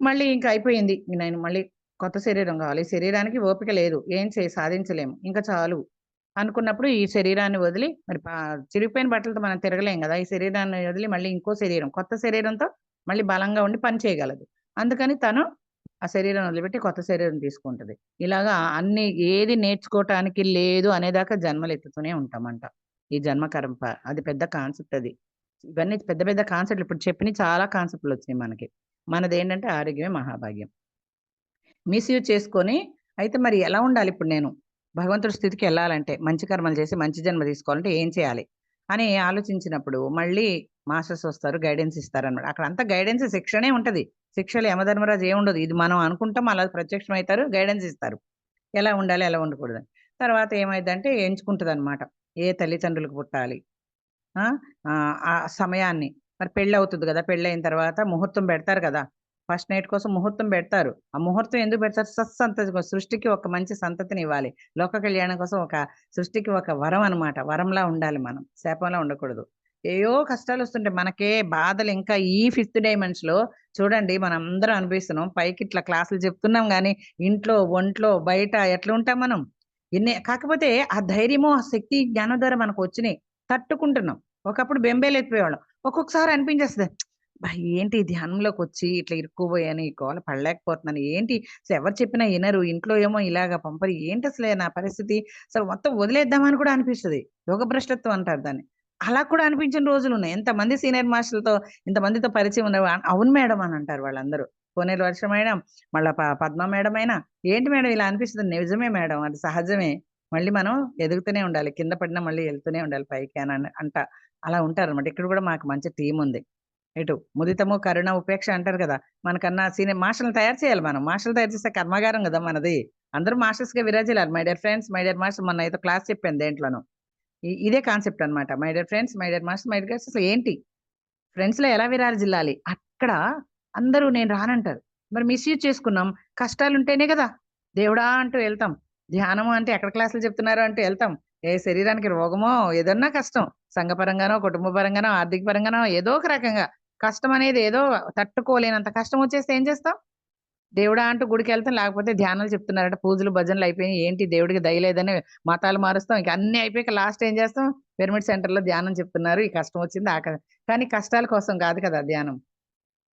మళ్ళీ ఇంక అయిపోయింది. నేను మళ్ళీ కొత్త శరీరం గావాలి. శరీరానికి ఓపిక లేదు. ఏం సాధించలేము. ఇంక చాలు అనుకున్నప్పుడు ఈ శరీరాన్ని వదిలి మరి చిరిగిపోయిన బట్టలతో మనం తిరగలేం గదా! ఈ శరీరాన్ని వదిలి మళ్ళీ ఇంకో శరీరం, కొత్త శరీరంతో మళ్ళీ బలంగా ఉండి పని చేయగలదు. అందుకని తను ఆ శరీరం వదిలిపెట్టి కొత్త శరీరం తీసుకుంటది. ఇలాగా ఏది నేర్చుకోవటానికి లేదు అనేదాకా జన్మలెత్తుతూనే ఉంటామంట. ఈ జన్మ కర్మ అది పెద్ద కాన్సెప్ట్ అది. ఇవన్నీ పెద్ద పెద్ద కాన్సెప్ట్‌లు ఇప్పుడు చెప్పినయి చాలా కాన్సెప్ట్‌లొచ్చినియి మనకి. మనదేంటంటే ఆరోగ్యమే మహాభాగ్యం. మిస్‌యూజ్ చేసుకొని అయితే మరి ఎలా ఉండాలిప్పుడు నేను? భగవంతుడి స్థితికెళ్ళాలంటే, మంచి కర్మలు చేసి మంచి జన్మ తీసుకోవాలంటే ఏం చేయాలి? అని ఆలోచించినప్పుడు మళ్ళీ మాస్టర్స్ వస్తారు. గైడెన్స్ ఇస్తారనమాట. అక్కడంతా గైడెన్స్ శిక్షణే ఉంటది. శిక్షలు యమధర్మరాజు ఏముండదు. ఇది మనం అనుకుంటాం అలా ప్రత్యక్షమైతారు. గైడెన్స్ ఇస్తారు. ఎలా ఉండాలి? ఎలా ఉండకూడదని. తర్వాత ఏమైద్దంటే ఎంచుకుంటదనమాట. ఏ తల్లిదండ్రులకు పుట్టాలి? ఆ! ఆ సమయాన్ని మరి పెళ్లవుతది గదా! పెళ్లయిన తర్వాత ముహూర్తం పెడతారు గదా! ఫస్ట్ నైట్ కోసం ముహూర్తం పెడతారు. ఆ ముహూర్తం ఎందుకు పెడతారు? సత్సంతతి సృష్టికి ఒక మంచి సంతతినివ్వాలి. లోక కళ్యాణం కోసం సృష్టికి ఒక వరం అనమాట. వరంలా ఉండాలి మనం. శాపంలా ఉండకూడదు. ఏయో కష్టాలొస్తుంటాయి. మనకే బాధలు ఇంకా ఈ ఫిఫ్త్ డైమెన్షన్‌లో చూడండి మనందరం అనుభవిస్తున్నాం. పైకి ఇట్లా క్లాసులు చెప్తున్నాం గానీ, ఇంట్లో, ఒంట్లో, బయట ఎట్లుంటాం మనం? కాకపోతే ఆ ధైర్యము, ఆ శక్తి, జ్ఞానం ద్వారా మనకొచ్చినియి. తట్టుకుంటున్నాం. ఒకప్పుడు బెంబేలెత్తిపోయేవాళ్ళం. ఒక్కొక్కసారి అనిపించేస్తది. అబ్బా! ఏంటి ధ్యానంలోకొచ్చి ఇట్లా ఇరుక్కుపోయాను. ఈ గోల పడలేకపోతున్నాను. ఏంటి అసలు ఎవరు చెప్పినా ఇనరు. ఇంట్లో ఏమో ఇలాగ పంపరు. ఏంటసలే నా పరిస్థితి? అసలు మొత్తం వదిలేద్దామని కూడా అనిపిస్తది. యోగ భ్రష్టత్వం అంటారు దాన్ని. అలా కూడా అనిపించిన రోజులున్నాయి. ఎంతమంది సీనియర్ మాస్టర్‌లతో ఇంతమందితో పరిచయం ఉన్న అవును మేడం అని అంటారు వాళ్ళందరూ. కోనేరు వర్షమైనా, మళ్ళా పద్మ మేడం అయినా, ఏంటి మేడం ఇలా అనిపిస్తుంది? నిజమే మేడం, అది సహజమే. మళ్ళీ మనం ఎదుగుతూనే ఉండాలి. కింద పడినా మళ్ళీ ఎళ్తూనే ఉండాలి పైకి అని అలా ఉంటారనమాట. ఇక్కడ కూడా మాకు మంచి టీముంది. ఇటు ముదితము, కరుణ, ఉపేక్ష అంటారు కదా! మనకన్నా సీనియర్ మాస్టర్‌లని తయారు చేయాలి మనం. మాస్టర్‌లు తయారు చేసే కర్మాగారం గదా మనది. అందరూ మాస్టర్స్‌గా విరాజిల్లాలి. My dear friends, my dear masters, మొన్న ఏదో క్లాస్ చెప్పాను దేంట్లోనో. ఇదే కాన్సెప్ట్ అన్నమాట. My dear friends, my dear masters, my dear guides అసలు ఏంటి? ఫ్రెండ్స్‌లో ఎలా విరాజిల్లాలి? అక్కడ అందరూ నేను రానంటారు. మరి మిస్‌యూజ్ చేసుకున్నాం. కష్టాలుంటేనే గదా! దేవుడా అంటూ ఎళ్తాం. ధ్యానము అంటే ఎక్కడ క్లాసులు చెప్తున్నారు అంటూ ఎళ్తాం. ఏ శరీరానికి రోగమో ఏదన్నా కష్టం. సంఘపరంగానో, కుటుంబ పరంగానో, ఆర్థిక పరంగానో ఏదో ఒక రకంగా కష్టం అనేది ఏదో తట్టుకోలేనంత కష్టం వచ్చేస్తే ఏం చేస్తాం? దేవుడా అంటూ గుడికెళ్తాం. లేకపోతే ధ్యానాలు చెప్తున్నారట. పూజలు, భజనలు అయిపోయినాయి. ఏంటి దేవుడికి దయ లేదని మతాలు మారుస్తాం. ఇంక అన్నీ అయిపోయాక లాస్ట్ ఏం చేస్తాం? పిరమిడ్ సెంటర్‌లో ధ్యానం చెప్తున్నారు. ఈ కష్టం వచ్చింది. కానీ కష్టాల కోసం కాదు కదా ధ్యానం.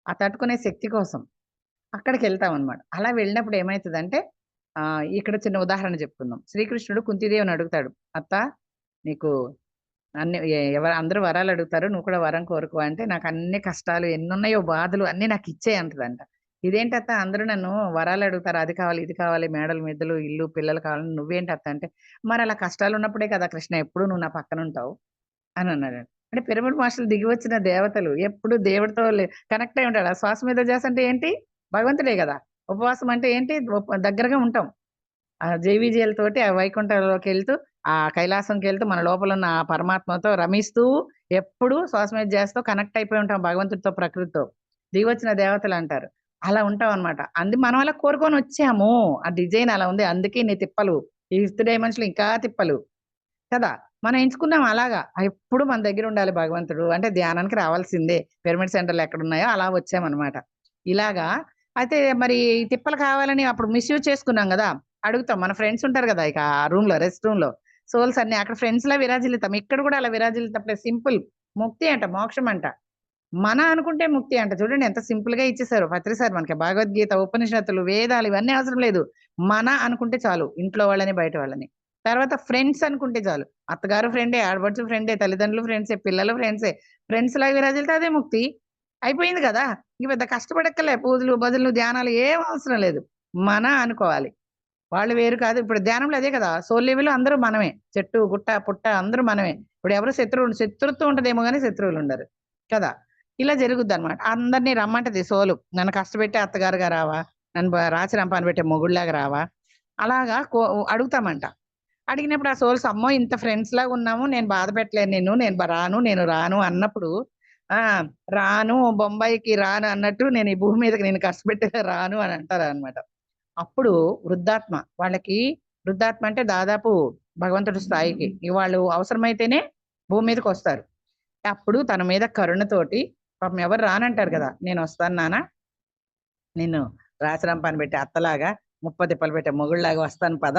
ఆ తట్టుకునే శక్తి కోసం. అక్కడికెళ్తామనమాట. అలా వెళ్ళినప్పుడు ఏమైతదంటే ఇక్కడ చిన్న ఉదాహరణ చెప్పుకుందాం. శ్రీకృష్ణుడు కుంతీదేవిని అడుగుతాడు. "అత్త నీకు అన్ని అందరూ వరాలడుగుతారు. నువ్వు కూడా వరం కోరుకో" అంటే, "నాకన్ని కష్టాలు ఎన్నున్నాయో బాధలు అన్నీ నాకిచ్చేయి" అంటదంట. "ఇదేంటత్త అందరూ నన్ను వరాలడుగుతారు. అది కావాలి, ఇది కావాలి, మేడలు, మిద్దెలు, ఇల్లు, పిల్లలు కావాలని నువ్వేంటత్త" అంటే, "మరలా కష్టాలున్నప్పుడే కదా కృష్ణ ఎప్పుడు నువ్వు నా పక్కనుంటావు" అనన్నాడంట. అంటే పిరమిడ్ మాస్టర్‌లు దిగి వచ్చిన దేవతలు ఎప్పుడు దేవుడితో కనెక్ట్ అయి ఉంటాడు. ఆ శ్వాస మీద ధ్యాస అంటే ఏంటి? భగవంతుడే గదా! ఉపవాసం అంటే ఏంటి? దగ్గరగా ఉంటాం. ఆ జేవీజీలతోటి ఆ వైకుంఠంలోకెళ్తూ, ఆ కైలాసంకెళ్తూ మన లోపలున్న ఆ పరమాత్మతో రమిస్తూ, ఎప్పుడూ శ్వాస మీద ధ్యాసతో కనెక్ట్ అయిపోయి ఉంటాం భగవంతుడితో, ప్రకృతితో. దిగొచ్చిన దేవతలంటారు. అలా ఉంటామనమాట. మనం అలా కోరుకొనొచ్చాము. ఆ డిజైన్ అలా ఉంది. అందుకే ఇన్ని తిప్పలు. ఈ ఫిఫ్త్ డైమెన్షన్‌లో ఇంకా తిప్పలు. కదా! మనం ఎంచుకున్నాం అలాగా. ఎప్పుడు మన దగ్గరుండాలి భగవంతుడు. అంటే ధ్యానానికి రావాల్సిందే. పిరమిడ్ సెంటర్‌లు ఎక్కడున్నాయో అలా వచ్చామనమాట. ఇలాగా అయితే మరి ఈ తిప్పలు కావాలని అప్పుడు మిస్‌యూజ్ చేసుకున్నాం గదా! అడుగుతాం. మన ఫ్రెండ్స్ ఉంటారు గదా! ఇక ఆ రూమ్‌లో రెస్ట్ రూమ్‌లో. సోల్స్ అన్నీ అక్కడ ఫ్రెండ్స్‌లా విరాజిల్లుతాం. ఇక్కడ గూడా అలా విరాజిల్లుతప్పుడే సింపుల్. ముక్తి అంట, మోక్షం అంట. మన అనుకుంటే ముక్తి అంట. చూడండి ఎంత సింపుల్‌గా ఇచ్చేసారో పత్రి సార్ మనకి. భగవద్గీత, ఉపనిషత్తులు, వేదాలు ఇవన్నీ అవసరం లేదు. మన అనుకుంటే చాలు. ఇంట్లో వాళ్ళని, బయట వాళ్ళని. తర్వాత ఫ్రెండ్స్ అనుకుంటే చాలు. అత్తగారు ఫ్రెండే, ఆడపడుచు ఫ్రెండే, తల్లిదండ్రులు ఫ్రెండ్సే, పిల్లలు ఫ్రెండ్సే. ఫ్రెండ్స్‌లాగా విరాజిల్లితే అదే ముక్తి. అయిపోయింది గదా! ఇంక పెద్ద కష్టపడక్కర్లే. పూజలు, భజనలు, ధ్యానాలు ఏం అవసరం లేదు. మన అనుకోవాలి. వాళ్ళు వేరు కాదు. ఇప్పుడు ధ్యానంలో అదే కదా! సోల్ లెవెల్‌లో అందరూ మనమే. చెట్టు, గుట్ట, పుట్ట అందరూ మనమే. ఇప్పుడు ఎవరు శత్రుత్వం ఉంటదేమో గానీ శత్రువులుండరు. కదా! ఇలా జరుగుద్దనమాట. అందరిని రమ్మంటది సోలు. నన్ను కష్టపెట్టే అత్తగారుగా రావా? నన్ను రాచి రంపాన పెట్టే మొగుడులాగా రావా? అలాగా అడుగుతామంట. అడిగినప్పుడు ఆ సోల్స్ అమ్మో! ఇంత ఫ్రెండ్స్‌లాగా ఉన్నాము. నేను బాధ పెట్టలేను నిన్ను. నేను రాను అన్నప్పుడు ఆ! రాను బొంబాయికి రాను అన్నట్టు నేను ఈ భూమి మీదకి నిన్ను కష్టపెట్టేలా రాను అని అంటారనమాట. అప్పుడు వృద్ధాత్మ వాళ్ళకి వృద్ధాత్మ అంటే దాదాపు భగవంతుడి స్థాయికి. వాళ్ళు అవసరమైతేనే భూమి మీదకొస్తారు. అప్పుడు తన మీద కరుణతోటి పాపం ఎవరు రానంటారు గదా! నేనొస్తాను నాన్న. నిన్ను రాచరంపాన పెట్టే అత్తలాగా, ముప్పతిప్పలు పెట్టే మొగుడులాగా వస్తాను పద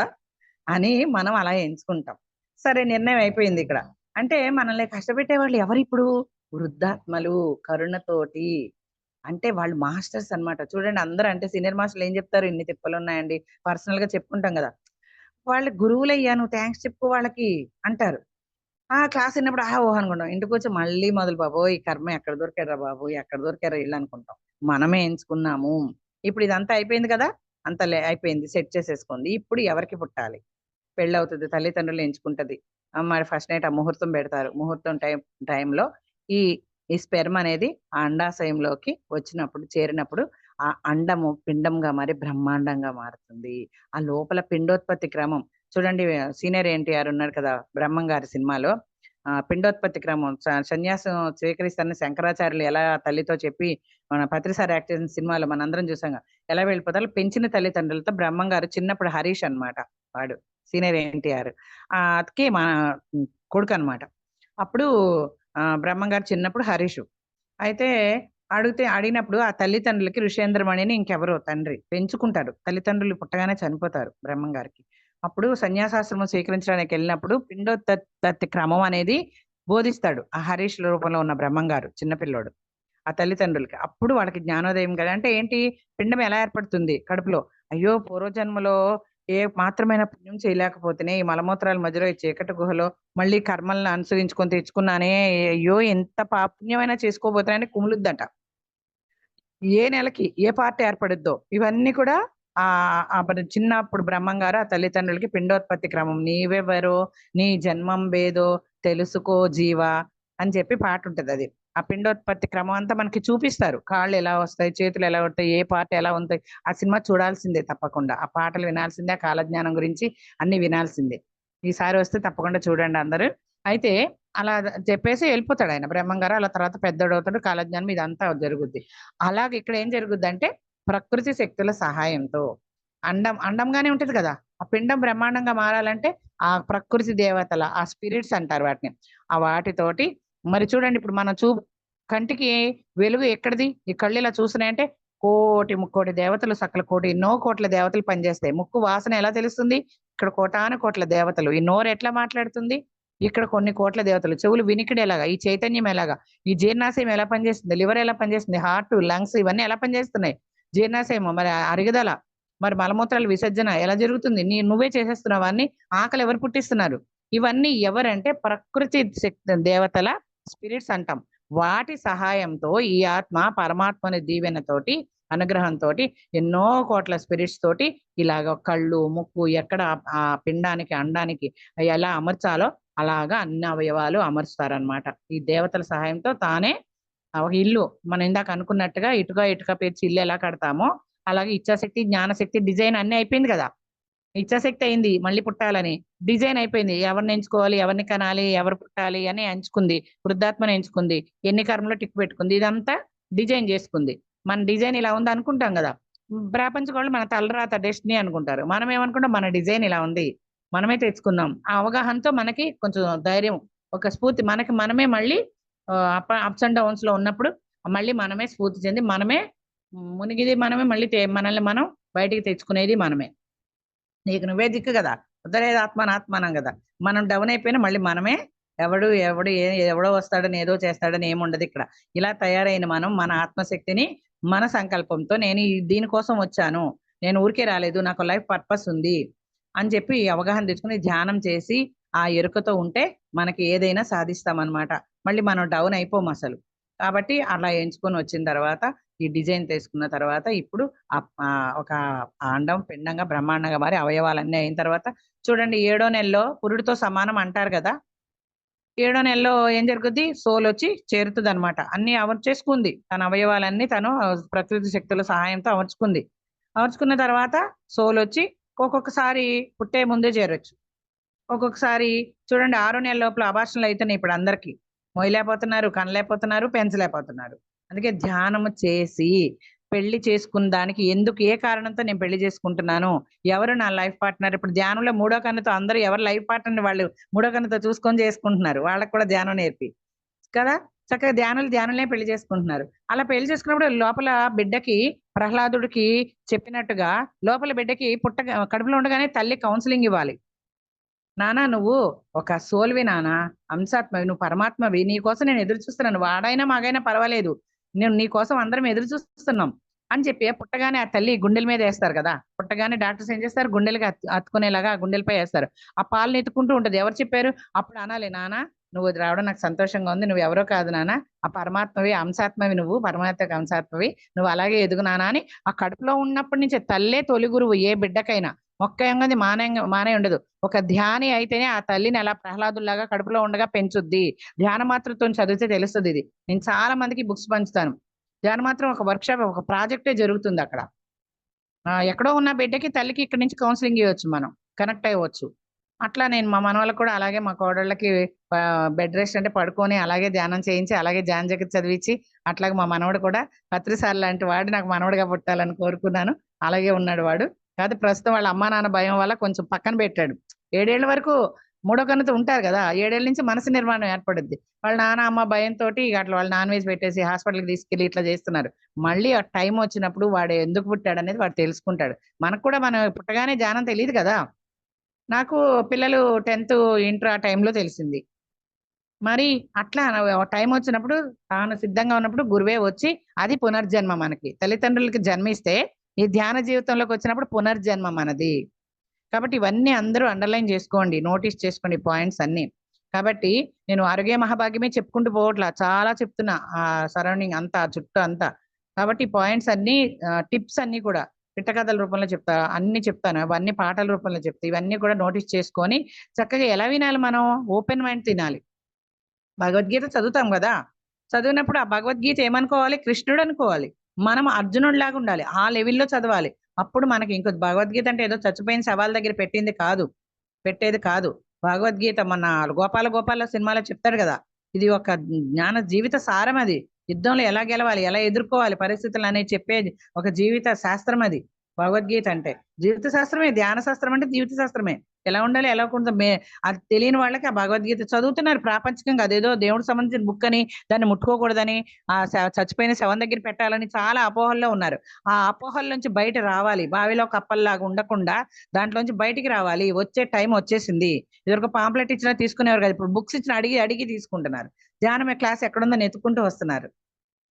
అని మనం అలా ఎంచుకుంటాం. సరే నిర్ణయం అయిపోయిందిక్కడ. అంటే మనల్ని కష్టపెట్టేవాళ్ళు ఎవరిప్పుడు? వృద్ధాత్మలు కరుణతోటి. అంటే వాళ్ళు మాస్టర్స్ అన్నమాట. చూడండి అందరూ అంటే సీనియర్ మాస్టర్‌లు ఏం చెప్తారు? ఇన్ని తిప్పలున్నాయండి. పర్సనల్‌గా చెప్పుకుంటాం గదా! వాళ్ళు గురువులయ్యా నువ్వు థాంక్స్ చెప్పుకో వాళ్ళకి అంటారు. క్లాస్ ఇన్నప్పుడు ఓహ్! అనుకుంటాం. ఇంటికొచ్చి మళ్ళీ మొదలు బాబోయ్! ఈ కర్మ ఎక్కడ దొరికారురా బాబు! ఎక్కడ దొరికారురా ఈళ్ళనుకుంటాం. మనమే ఎంచుకున్నాము. ఇప్పుడు ఇదంతా అయిపోయింది కదా! అంతా అయిపోయింది. సెట్ చేసేసుకుంది. ఇప్పుడు ఎవరికి పుట్టాలి? పెళ్ళవుతది. తల్లిదండ్రులు ఎంచుకుంటది. మరి ఫస్ట్ నైట్ ఆ ముహూర్తం పెడతారు. ముహూర్తం టైంలో ఈ ఈ స్పెర్మ్ అనేది ఆ అండాశయంలోకి వచ్చినప్పుడు, చేరినప్పుడు ఆ అండము పిండంగా మారి బ్రహ్మాండంగా మారుతుంది. ఆ లోపల పిండోత్పత్తి క్రమం చూడండి సీనియర్ ఎన్టీఆర్ ఉన్నారు కదా! 'బ్రహ్మం' గారి సినిమాలో పిండోత్పత్తి క్రమం సన్యాసం స్వీకరిస్తానని శంకరాచార్యులు ఎలా తల్లితో చెప్పి మన పత్రిసారి యాక్ట్ చేసిన సినిమాలో మనందరం చూసాంగా. ఎలా వెళ్ళిపోతారో పెంచిన తల్లిదండ్రులతో బ్రహ్మం గారు చిన్నప్పుడు హరీష్ అన్నమాట వాడు. సీనియర్ ఎన్టీఆర్. అతకి మా కొడుకనమాట. అప్పుడు బ్రహ్మం గారు చిన్నప్పుడు హరీషు. అయితే అడిగినప్పుడు ఆ తల్లిదండ్రులకి ఋషేంద్రమణి అని ఇంకెవరో తండ్రి పెంచుకుంటారు. తల్లిదండ్రులు పుట్టగానే చనిపోతారు బ్రహ్మం గారికి. అప్పుడు సన్యాసాశ్రమం స్వీకరించడానికెళ్ళినప్పుడు పిండోత్పత్తి క్రమం అనేది బోధిస్తాడు. ఆ హరీష్ రూపంలో ఉన్న బ్రహ్మం గారు చిన్న పిల్లోడు. ఆ తల్లిదండ్రులకి. అప్పుడు వాళ్ళకి జ్ఞానోదయం అంటే ఏంటి? పిండం ఎలా ఏర్పడుతుంది కడుపులో? అయ్యో! పూర్వజన్మలో ఏ మాత్రమైన పుణ్యం చేయలేకపోతేనే ఈ మలమూత్రాల మధ్యలో ఈ చీకటి గుహలో మళ్ళీ కర్మలను అనుసరించుకొని తెచ్చుకున్నానే. అయ్యో! ఎంత పుణ్యమైనా చేసుకోబోతున్నానని కుమిలిద్దట. ఏ నెలకి ఏ పార్ట్ ఏర్పడుద్దో ఇవన్నీ కూడా మరి చిన్నప్పుడు బ్రహ్మంగారు ఆ తల్లిదండ్రులకి పిండోత్పత్తి క్రమం, నీవెవరో నీ జన్మం వేదో తెలుసుకో జీవా అని చెప్పి పాట ఉంటది. అది ఆ పిండోత్పత్తి క్రమం అంతా మనకి చూపిస్తారు. కాళ్ళు ఎలా వస్తాయి, చేతులు ఎలా ఉంటాయి, ఏ పార్ట్ ఎలా ఉంటాయి. ఆ సినిమా చూడాల్సిందే తప్పకుండా. ఆ పాటలు వినాల్సిందే, ఆ కాలజ్ఞానం గురించి అన్ని వినాల్సిందే. ఈసారి వస్తే తప్పకుండా చూడండి అందరూ. అయితే అలా చెప్పేసి వెళ్ళిపోతాడు ఆయన బ్రహ్మంగారు. అలా తర్వాత పెద్దోడవుతాడు, కాలజ్ఞానం ఇదంతా జరుగుద్ది. అలాగే ఇక్కడ ఏం జరుగుద్దంటే ప్రకృతి శక్తుల సహాయంతో అండంగానే ఉంటది కదా, ఆ పిండం బ్రహ్మాండంగా మారాలంటే ఆ ప్రకృతి దేవతల ఆ స్పిరిట్స్ అంటారు వాటిని. ఆ వాటితోటి మరి చూడండి, ఇప్పుడు మన కంటికి వెలుగు ఎక్కడిది? ఈ కళ్ళు ఇలా చూస్తున్నాయంటే కోటి ముక్కోటి దేవతలు, సకల కోటి ఎన్నో కోట్ల దేవతలు పనిచేస్తాయి. ముక్కు వాసన ఎలా తెలుస్తుంది? ఇక్కడ కోటాను కోట్ల దేవతలు. ఈ నోరు ఎట్లా మాట్లాడుతుంది? ఇక్కడ కొన్ని కోట్ల దేవతలు. చెవులు వినికిడి ఎలాగా? ఈ చైతన్యం ఎలాగా? ఈ జీర్ణాశయం ఎలా పనిచేస్తుంది? లివర్ ఎలా పనిచేస్తుంది? హార్ట్, లంగ్స్ ఇవన్నీ ఎలా పనిచేస్తున్నాయి? జీర్ణాశయం, మరి అరిగదల, మరి మలమూత్రాల విసర్జన ఎలా జరుగుతుంది? నువ్వే చేసేస్తున్నావు అన్ని. ఆకలి ఎవరు పుట్టిస్తున్నారు? ఇవన్నీ ఎవరంటే ప్రకృతి శక్తి దేవతల స్పిరిట్స్ అంటాం. వాటి సహాయంతో ఈ ఆత్మ పరమాత్మని దీవెనతోటి, అనుగ్రహంతోటి, ఎన్నో కోట్ల స్పిరిట్స్ తోటి ఇలాగ కళ్ళు, ముక్కు ఎక్కడ ఆ పిండానికి, అండానికి ఎలా అమర్చాలో అలాగా అన్ని అవయవాలు అమరుస్తారనమాట. ఈ దేవతల సహాయంతో తానే ఒక ఇల్లు మనం ఇందాక అనుకున్నట్టుగా ఇటుక ఇటుక పేర్చి ఇల్లు ఎలా కడతామో అలాగే ఇచ్ఛాశక్తి, జ్ఞానశక్తి, డిజైన్ అన్ని అయిపోయింది కదా. ఇచ్ఛాశక్తి అయింది మళ్ళీ పుట్టాలని, డిజైన్ అయిపోయింది. ఎవరిని ఎంచుకోవాలి, ఎవరిని కనాలి, ఎవరు పుట్టాలి అని ఎంచుకుంది. వృద్ధాత్మని ఎంచుకుంది, ఎన్ని కర్మలో టిక్ పెట్టుకుంది. ఇదంతా డిజైన్ చేసుకుంది. మన డిజైన్ ఇలా ఉంది అనుకుంటాం కదా. ప్రపంచ వాళ్ళు మన తలరాత డెస్టినీ అనుకుంటారు. మనం ఏమనుకుంటాం, మన డిజైన్ ఇలా ఉంది, మనమే తెచ్చుకుందాం. ఆ అవగాహనతో మనకి కొంచెం ధైర్యం, ఒక స్ఫూర్తి, మనకి మనమే మళ్ళీ అప్స్ అండ్ డౌన్స్ లో ఉన్నప్పుడు మళ్ళీ మనమే స్ఫూర్తి చెంది మనమే మునిగిది మనమే, మళ్ళీ మనల్ని మనం బయటికి తెచ్చుకునేది మనమే. నీకు నువ్వే దిక్కు కదా, ఉద్ధరేది ఆత్మానం కదా. మనం డౌన్ అయిపోయినా మళ్ళీ మనమే. ఎవడో వస్తాడని ఏదో చేస్తాడని ఏముండదు ఇక్కడ. ఇలా తయారైన మనం మన ఆత్మశక్తిని మన సంకల్పంతో నేను దీనికోసం వచ్చాను, నేను ఊరికే రాలేదు, నాకు లైఫ్ పర్పస్ ఉంది అని చెప్పి ఈ అవగాహన తెచ్చుకుని ధ్యానం చేసి ఆ ఎరుకతో ఉంటే మనకి ఏదైనా సాధిస్తామన్నమాట. మళ్ళీ మనం డౌన్ అయిపోం అసలు. కాబట్టి అలా ఎంచుకొని వచ్చిన తర్వాత ఈ డిజైన్ తీసుకున్న తర్వాత ఇప్పుడు ఒక అండం పిండంగా బ్రహ్మాండంగా మారి అవయవాలన్నీ అయిన తర్వాత చూడండి, 7వ నెలలో పురుడితో సమానం అంటారు కదా. 7వ నెలలో ఏం జరుగుద్ది? సోల్ వచ్చి చేరుతుంది అనమాట. అన్ని అమర్చేసుకుంది, తన అవయవాలన్నీ తను ప్రకృతి శక్తుల సహాయంతో అమర్చుకుంది. అమర్చుకున్న తర్వాత సోల్ వచ్చి ఒక్కొక్కసారి పుట్టే ముందే చేరొచ్చు. ఒక్కొక్కసారి చూడండి 6వ నెల లోపల అబార్షన్లు అయితున్నాయి ఇప్పుడు అందరికి. మొయ్యలేకపోతున్నారు, కనలేకపోతున్నారు, పెంచలేకపోతున్నారు. అందుకే ధ్యానము చేసి పెళ్లి చేసుకున్న దానికి ఎందుకు, ఏ కారణంతో నేను పెళ్లి చేసుకుంటున్నాను, ఎవరు నా లైఫ్ పార్ట్నర్. ఇప్పుడు ధ్యానంలో మూడో కన్నుతో అందరూ ఎవరు లైఫ్ పార్ట్నర్ వాళ్ళు మూడో కన్నుతో చూసుకొని చేసుకుంటున్నారు. వాళ్ళకి కూడా ధ్యానం నేర్పి కదా, చక్కగా ధ్యానంలో పెళ్లి చేసుకుంటున్నారు. అలా పెళ్లి చేసుకున్నప్పుడు లోపల బిడ్డకి, ప్రహ్లాదుడికి చెప్పినట్టుగా లోపల బిడ్డకి కడుపులో ఉండగానే తల్లి కౌన్సిలింగ్ ఇవ్వాలి. నానా నువ్వు ఒక సోల్వి నానా, అంశాత్మవి, నువ్వు పరమాత్మవి, నీ కోసం నేను ఎదురు చూస్తున్నాను, వాడైనా మాగైనా పర్వాలేదు, నేను నీ కోసం అందరం ఎదురు చూస్తున్నాం అని చెప్పి పుట్టగానే ఆ తల్లి గుండెల మీద వేస్తారు కదా. పుట్టగానే డాక్టర్స్ ఏం చేస్తారు, గుండెలకి అతుకునేలాగా ఆ గుండెలపై వేస్తారు. ఆ పాలు ఎత్తుకుంటూ ఉంటది. ఎవరు చెప్పారు? అప్పుడు అనాలి, నానా నువ్వు రావడం నాకు సంతోషంగా ఉంది, నువ్వు ఎవరో కాదు నానా, ఆ పరమాత్మవి, అంశాత్మవి, నువ్వు పరమాత్మకి అంశాత్మవి, నువ్వు అలాగే ఎదుగు నానా అని ఆ కడుపులో ఉన్నప్పటి నుంచి తల్లే తొలి గురువు ఏ బిడ్డకైనా. మొక్కయంగాది మానే ఉండదు. ఒక ధ్యాని అయితేనే ఆ తల్లిని అలా ప్రహ్లాదుల్లాగా కడుపులో ఉండగా పెంచుద్ది. ధ్యాన మాత్రతో చదివితే తెలుస్తుంది ఇది. నేను చాలా మందికి బుక్స్ పంచుతాను. ధ్యాన మాత్రం ఒక వర్క్ షాప్, ఒక ప్రాజెక్టే జరుగుతుంది అక్కడ. ఎక్కడో ఉన్న బిడ్డకి తల్లికి ఇక్కడ నుంచి కౌన్సిలింగ్ ఇవ్వచ్చు, మనం కనెక్ట్ అయ్యవచ్చు. అట్లా నేను మా మనవాళ్ళకి కూడా అలాగే, మా కోడళ్ళకి బెడ్ రెస్ట్ అంటే పడుకొని అలాగే ధ్యానం చేయించి అలాగే ధ్యాన జగత్ చదివించి, అట్లాగే మా మనవడు కూడా పత్రిసార్ లాంటి వాడు నాకు మనవడిగా పుట్టాలని కోరుకున్నాను. అలాగే ఉన్నాడు వాడు. కాదు ప్రస్తుతం వాళ్ళ అమ్మా నాన్న భయం వల్ల కొంచెం పక్కన పెట్టాడు. 7 ఏళ్ల వరకు మూడో కన్నుతో ఉంటారు కదా, 7 ఏళ్ల నుంచి మనసు నిర్మాణం ఏర్పడుద్ది. వాళ్ళ నాన్న అమ్మ భయంతో అట్లా వాళ్ళు నాన్ వెజ్ పెట్టేసి హాస్పిటల్కి తీసుకెళ్లి ఇట్లా చేస్తున్నారు. మళ్ళీ ఆ టైం వచ్చినప్పుడు వాడు ఎందుకు పుట్టాడు అనేది వాడు తెలుసుకుంటాడు. మనకు కూడా మనం పుట్టగానే ధ్యానం తెలియదు కదా. నాకు పిల్లలు 10th ఇంటర్ ఆ టైంలో తెలిసింది. మరి అట్లా టైం వచ్చినప్పుడు తాను సిద్ధంగా ఉన్నప్పుడు గురువే వచ్చి, అది పునర్జన్మ మనకి. తల్లిదండ్రులకి జన్మిస్తే ఈ ధ్యాన జీవితంలోకి వచ్చినప్పుడు పునర్జన్మ మనది. కాబట్టి ఇవన్నీ అందరూ అండర్లైన్ చేసుకోండి, నోటీస్ చేసుకోండి పాయింట్స్ అన్ని. కాబట్టి నేను ఆరోగ్య మహాభాగ్యమే చెప్పుకుంటూ పోవట్లా, చాలా చెప్తున్నా. ఆ సరౌండింగ్ అంతా, చుట్టూ అంతా కాబట్టి ఈ పాయింట్స్ అన్ని టిప్స్ అన్ని కూడా పిట్టకథల రూపంలో చెప్తా, అన్ని చెప్తాను, అవన్నీ పాటల రూపంలో చెప్తా. ఇవన్నీ కూడా నోటీస్ చేసుకొని చక్కగా ఎలా వినాలి, మనం ఓపెన్ మైండ్ తినాలి. భగవద్గీత చదువుతాం కదా, చదివినప్పుడు ఆ భగవద్గీత ఏమనుకోవాలి, కృష్ణుడు అనుకోవాలి. మనం అర్జునుడిలాగా ఉండాలి, ఆ లెవెల్లో చదవాలి. అప్పుడు మనకి ఇంకో భగవద్గీత అంటే ఏదో చచ్చిపోయిన శవాల దగ్గర పెట్టింది కాదు, పెట్టేది కాదు. భగవద్గీత మన గోపాల గోపాల సినిమాలో చెప్తాడు కదా, ఇది ఒక జ్ఞాన జీవిత సారం. అది యుద్ధంలో ఎలా గెలవాలి, ఎలా ఎదుర్కోవాలి పరిస్థితులు అనేది చెప్పేది ఒక జీవిత శాస్త్రం. అది భగవద్గీత అంటే జీవిత శాస్త్రమే. ధ్యాన శాస్త్రం అంటే జీవిత శాస్త్రమే. ఎలా ఉండాలి, ఎలా ఉండదు అది తెలియని వాళ్ళకి ఆ భగవద్గీత చదువుతున్నారు ప్రాపంచికంగా. అదేదో దేవుడికి సంబంధించిన బుక్ అని, దాన్ని ముట్టుకోకూడదని, ఆ చచ్చిపోయిన శవం దగ్గర పెట్టాలని చాలా అపోహల్లో ఉన్నారు. ఆ అపోహల నుంచి బయట రావాలి, బావిలో కప్పల్లాగా ఉండకుండా దాంట్లోంచి బయటికి రావాలి. వచ్చే టైం వచ్చేసింది. ఇదివరకు పాంప్లెట్ ఇచ్చినా తీసుకునేవారు కదా, ఇప్పుడు బుక్స్ ఇచ్చిన అడిగి అడిగి తీసుకుంటున్నారు. ధ్యానమే క్లాస్ ఎక్కడుందో నెతుక్కుంటూ వస్తున్నారు.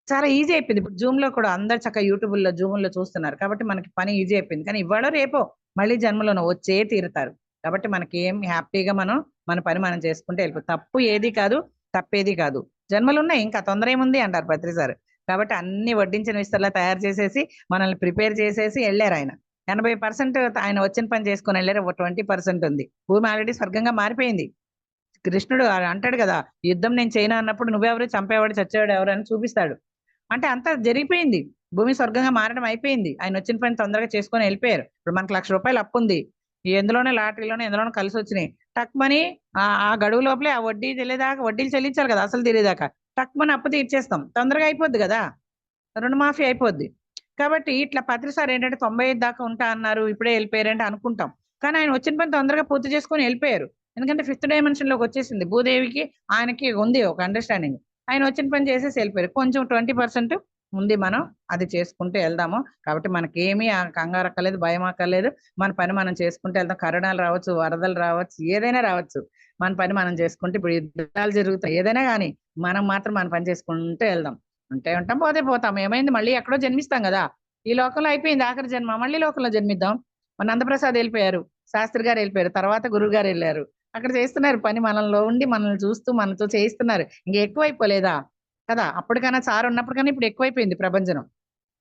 చాలా ఈజీ అయిపోయింది. ఇప్పుడు జూమ్ లో కూడా అందరు చక్కగా యూట్యూబ్ లో జూమ్ లో చూస్తున్నారు కాబట్టి మనకి పని ఈజీ అయిపోయింది. కానీ ఇవాళ రేపో మళ్ళీ జన్మలోనో వచ్చే తీరుతారు. కాబట్టి మనకి ఏం హ్యాపీగా మనం మన పని మనం చేసుకుంటే వెళ్ళిపోతుంది. తప్పు ఏది కాదు, తప్పేది కాదు. జన్మలు ఉన్నాయి, ఇంకా తొందర ఏముంది అంటారు పత్రి సార్. కాబట్టి అన్ని వడ్డించిన విస్తరలా తయారు చేసేసి మనల్ని ప్రిపేర్ చేసేసి వెళ్ళారు ఆయన. 80% ఆయన వచ్చిన పని చేసుకుని వెళ్ళారు. 20% ఉంది. భూమి ఆల్రెడీ స్వర్గంగా మారిపోయింది. కృష్ణుడు అంటాడు కదా, యుద్ధం నేను చేయను అన్నప్పుడు నువ్వెవరు, చంపేవాడు చచ్చేవాడు ఎవరు అని చూపిస్తాడు. అంటే అంతా జరిగిపోయింది. భూమి స్వర్గంగా మారడం అయిపోయింది. ఆయన వచ్చిన పని తొందరగా చేసుకొని వెళ్ళిపోయారు. ఇప్పుడు మనకు ₹1,00,000 అప్పు ఉంది. ఎందులోనే లాటరీలోనే ఎందులోనే కలిసి వచ్చినాయి. టక్మని ఆ గడువు లోపలే ఆ వడ్డీ తెలియదాకా, వడ్డీలు చెల్లించాలి కదా అసలు తెలియదాకా, టక్మని అప్పు తీర్చేస్తాం. తొందరగా అయిపోద్ది కదా, రుణమాఫీ అయిపోద్ది. కాబట్టి ఇట్లా పత్రి సార్ ఏంటంటే 95 దాకా ఉంటా అన్నారు, ఇప్పుడే వెళ్ళిపోయారంటే అనుకుంటాం. కానీ ఆయన వచ్చిన పని తొందరగా పూర్తి చేసుకొని వెళ్ళిపోయారు. ఎందుకంటే 5th డైమెన్షన్ లోకి వచ్చేసింది. భూదేవికి ఆయనకి ఉంది ఒక అండర్స్టాండింగ్. ఆయన వచ్చిన పని చేసేసి వెళ్ళిపోయారు. కొంచెం 20% ఉంది, మనం అది చేసుకుంటూ వెళ్దాము. కాబట్టి మనకేమీ కంగారు అక్కర్లేదు, భయం అక్కర్లేదు. మన పని మనం చేసుకుంటూ వెళ్దాం. కరోనాలు రావచ్చు, వరదలు రావచ్చు, ఏదైనా రావచ్చు. మన పని మనం చేసుకుంటే, ఇప్పుడు యుద్ధాలు జరుగుతాయి, ఏదైనా కానీ మనం మాత్రం మన పని చేసుకుంటూ వెళ్దాం. ఉంటే ఉంటాం, పోతే పోతాం. ఏమైంది, మళ్ళీ ఎక్కడో జన్మిస్తాం కదా. ఈ లోకంలో అయిపోయింది ఆఖరి జన్మ, మళ్ళీ లోకంలో జన్మిద్దాం. మన నందప్రసాద్ వెళ్ళిపోయారు, శాస్త్రి గారు వెళ్ళిపోయారు, తర్వాత గురువు గారు వెళ్ళారు. అక్కడ చేస్తున్నారు పని, మనలో ఉండి మనల్ని చూస్తూ మనతో చేయిస్తున్నారు. ఇంక ఎక్కువైపోలేదా కదా, అప్పటికైనా సార్ ఉన్నప్పటికన్నా ఇప్పుడు ఎక్కువైపోయింది ప్రపంచం.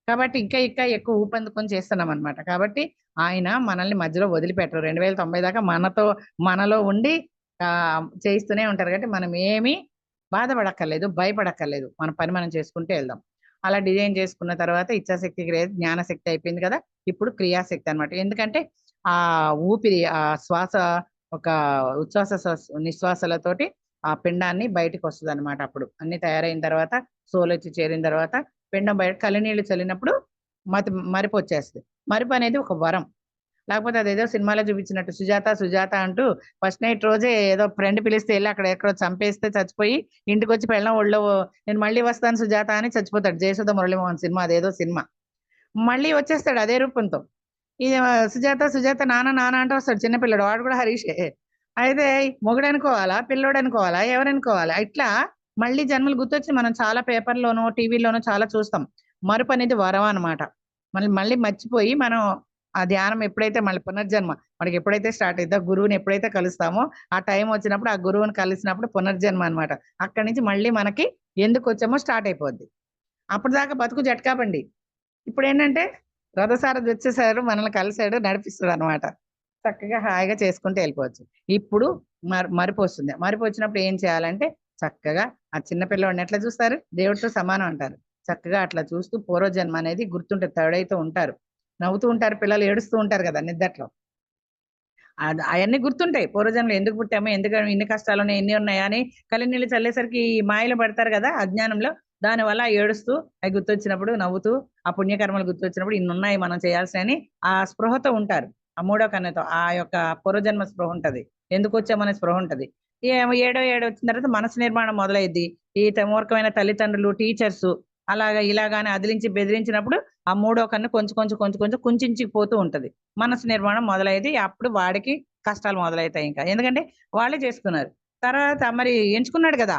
కాబట్టి ఇంకా ఇంకా ఎక్కువ ఊపందుకొని చేస్తున్నాం అనమాట. కాబట్టి ఆయన మనల్ని మధ్యలో వదిలిపెట్టరు. 2090 దాకా మనలో ఉండి చేయిస్తూనే ఉంటారు. కాబట్టి మనం ఏమీ బాధపడక్కర్లేదు, భయపడక్కర్లేదు. మన పని మనం చేసుకుంటూ వెళ్దాం. అలా డిజైన్ చేసుకున్న తర్వాత ఇచ్ఛాశక్తి, జ్ఞానశక్తి అయిపోయింది కదా. ఇప్పుడు క్రియాశక్తి అనమాట. ఎందుకంటే ఆ ఊపిరి, ఆ శ్వాస, ఒక ఉచ్ఛ్వాస నిశ్వాసలతోటి ఆ పిండాన్ని బయటకు వస్తుంది అనమాట. అప్పుడు అన్ని తయారైన తర్వాత, సోలొచ్చి చేరిన తర్వాత పిండం బయట కలినీళ్లు చల్లినప్పుడు మరిపు వచ్చేస్తుంది. మరిపు అనేది ఒక వరం. లేకపోతే అదేదో సినిమాలో చూపించినట్టు సుజాత సుజాత అంటూ ఫస్ట్ నైట్ రోజే ఏదో ఫ్రెండ్ పిలిస్తే వెళ్ళి అక్కడ ఎక్కడో చంపేస్తే చచ్చిపోయి ఇంటికి వచ్చి పెళ్ళం ఒళ్ళో నేను మళ్ళీ వస్తాను సుజాత అని చచ్చిపోతాడు. జయసుధ మురళీమోహన్ సినిమా, అదేదో సినిమా. మళ్ళీ వచ్చేస్తాడు అదే రూపంతో. ఇది సుజాత సుజాత నాన్న నాన్న అంటూ వస్తాడు చిన్నపిల్లడు, వాడు కూడా హరీషే. అయితే మొగుడు అనుకోవాలా, పిల్లోడు అనుకోవాలా, ఎవరనుకోవాలా, ఇట్లా మళ్ళీ జన్మలు గుర్తొచ్చి మనం చాలా పేపర్లోనో టీవీలోనో చాలా చూస్తాం. మరుపు అనేది వరం అనమాట. మళ్ళీ మర్చిపోయి మనం ఆ ధ్యానం ఎప్పుడైతే మళ్ళీ పునర్జన్మ మనకి ఎప్పుడైతే స్టార్ట్ అవుతుందో, గురువుని ఎప్పుడైతే కలుస్తామో ఆ టైం వచ్చినప్పుడు ఆ గురువుని కలిసినప్పుడు పునర్జన్మ అనమాట. అక్కడి నుంచి మళ్ళీ మనకి ఎందుకు వచ్చామో స్టార్ట్ అయిపోద్ది. అప్పటిదాకా బతుకు జట్కా బండి. ఇప్పుడు ఏంటంటే రథసారథి వచ్చేసారు, మనల్ని కలిసాడు, నడిపిస్తాడు అనమాట. చక్కగా హాయిగా చేసుకుంటూ వెళ్ళిపోవచ్చు. ఇప్పుడు మరుపు వస్తుంది. మరుపు వచ్చినప్పుడు ఏం చేయాలంటే చక్కగా ఆ చిన్న పిల్లవాడిని ఎట్లా చూస్తారు, దేవుడితో సమానం అంటారు. చక్కగా అట్లా చూస్తూ పూర్వజన్మ అనేది గుర్తుంటే తడైతూ ఉంటారు, నవ్వుతూ ఉంటారు. పిల్లలు ఏడుస్తూ ఉంటారు కదా నిద్దట్లో. అవన్నీ గుర్తుంటాయి. పూర్వజన్మలో ఎందుకు పుట్టామో, ఎందుకు ఇన్ని కష్టాలు ఉన్నాయి, ఎన్ని ఉన్నాయా అని కలినీళ్ళు చల్లేసరికి మాయలో పడతారు కదా అజ్ఞానంలో. దానివల్ల ఏడుస్తూ అవి గుర్తొచ్చినప్పుడు నవ్వుతూ, ఆ పుణ్యకర్మలు గుర్తొచ్చినప్పుడు ఇన్ని ఉన్నాయి మనం చేయాల్సినవి ఆ స్పృహతో ఉంటారు. ఆ మూడో కన్నుతో ఆ యొక్క పూర్వజన్మ స్పృహ ఉంటది, ఎందుకు వచ్చామనే స్పృహ ఉంటది. ఏడో వచ్చిన తర్వాత మనసు నిర్మాణం మొదలైద్ది. ఈ మూర్ఖమైన తల్లిదండ్రులు, టీచర్స్ అలాగా ఇలాగానే అదిలించి బెదిరించినప్పుడు ఆ మూడో కన్ను కొంచెం కొంచెం కొంచెం కొంచెం కుంచించిపోతూ ఉంటది. మనసు నిర్మాణం మొదలైంది. అప్పుడు వాడికి కష్టాలు మొదలవుతాయి. ఇంకా ఎందుకంటే వాళ్ళే చేసుకున్నారు. తర్వాత మరి ఎంచుకున్నాడు కదా,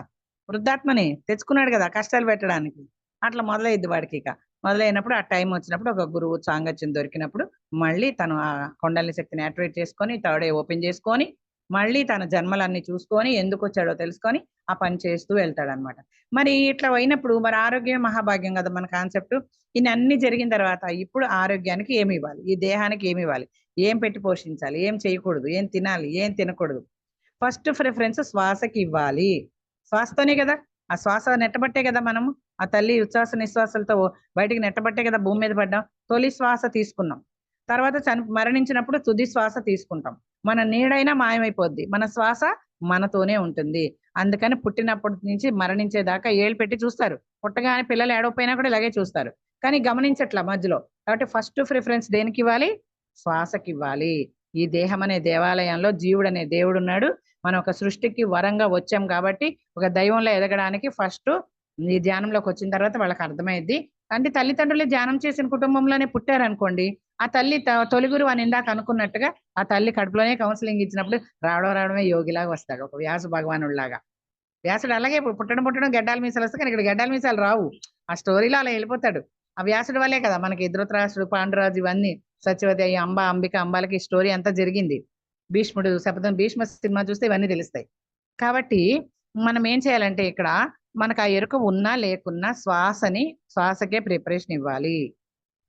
వృద్ధాత్మని తెచ్చుకున్నాడు కదా కష్టాలు పెట్టడానికి. అట్లా మొదలైద్ది వాడికి. ఇక మొదలైనప్పుడు ఆ టైం వచ్చినప్పుడు ఒక గురువు సాంగత్యం దొరికినప్పుడు మళ్ళీ తను ఆ కొండలి శక్తిని యాక్టివేట్ చేసుకొని, థర్డ్ ఐ ఓపెన్ చేసుకొని మళ్ళీ తన జన్మలన్నీ చూసుకొని ఎందుకు వచ్చాడో తెలుసుకొని ఆ పని చేస్తూ వెళ్తాడనమాట. మరి ఇట్లా అయినప్పుడు మరి ఆరోగ్యం మహాభాగ్యం కదా మన కాన్సెప్ట్. ఇన్ని అన్ని జరిగిన తర్వాత ఇప్పుడు ఆరోగ్యానికి ఏమి ఇవ్వాలి, ఈ దేహానికి ఏమి ఇవ్వాలి, ఏం పెట్టి పోషించాలి, ఏం చేయకూడదు, ఏం తినాలి, ఏం తినకూడదు. ఫస్ట్ ప్రిఫరెన్స్ శ్వాసకి ఇవ్వాలి. శ్వాసతోనే కదా, ఆ శ్వాస నెట్టబట్టే కదా మనము ఆ తల్లి ఉచ్ఛ్వాస నిశ్వాసాలతో బయటికి నెట్టబట్టే కదా భూమి మీద పడ్డాం. తొలి శ్వాస తీసుకున్నాం, తర్వాత మరణించినప్పుడు తుది శ్వాస తీసుకుంటాం. మన నీడైనా మాయమైపోద్ది, మన శ్వాస మనతోనే ఉంటుంది. అందుకని పుట్టినప్పటి నుంచి మరణించేదాకా ఏళ్ళు పెట్టి చూస్తారు. పుట్టగానే పిల్లలు ఏడవపోయినా కూడా ఇలాగే చూస్తారు, కానీ గమనించట్లా మధ్యలో. కాబట్టి ఫస్ట్ ప్రిఫరెన్స్ దేనికి ఇవ్వాలి? శ్వాసకి ఇవ్వాలి. ఈ దేహం అనే దేవాలయంలో జీవుడు అనే దేవుడు ఉన్నాడు. మనం ఒక సృష్టికి వరంగా వచ్చాం కాబట్టి ఒక దైవంలో ఎదగడానికి ఫస్ట్ ఈ ధ్యానంలోకి వచ్చిన తర్వాత వాళ్ళకి అర్థమైద్ది. అంటే తల్లిదండ్రులు ధ్యానం చేసిన కుటుంబంలోనే పుట్టారనుకోండి, ఆ తల్లి తొలి గురువు అని ఇందాక అనుకున్నట్టుగా ఆ తల్లి కడుపులోనే కౌన్సిలింగ్ ఇచ్చినప్పుడు రావడమే యోగిలాగా వస్తాడు, ఒక వ్యాస భగవానుడు లాగా. వ్యాసుడు అలాగే పుట్టడం గడ్డాల మీసాలు వస్తాయి, కానీ ఇక్కడ గడ్డాల మీసాలు రావు. ఆ స్టోరీలో అలా వెళ్ళిపోతాడు. ఆ వ్యాసుడు వల్లే కదా మనకి ధృతరాష్ట్రుడు, పాండురాజు, ఇవన్నీ సత్యవతి, అంబాలకి స్టోరీ అంతా జరిగింది. భీష్ముడు శపథం, భీష్మ సినిమా చూస్తే ఇవన్నీ తెలుస్తాయి. కాబట్టి మనం ఏం చేయాలంటే ఇక్కడ మనకు ఆ ఎరుక ఉన్నా లేకున్నా శ్వాసకే ప్రిపరేషన్ ఇవ్వాలి.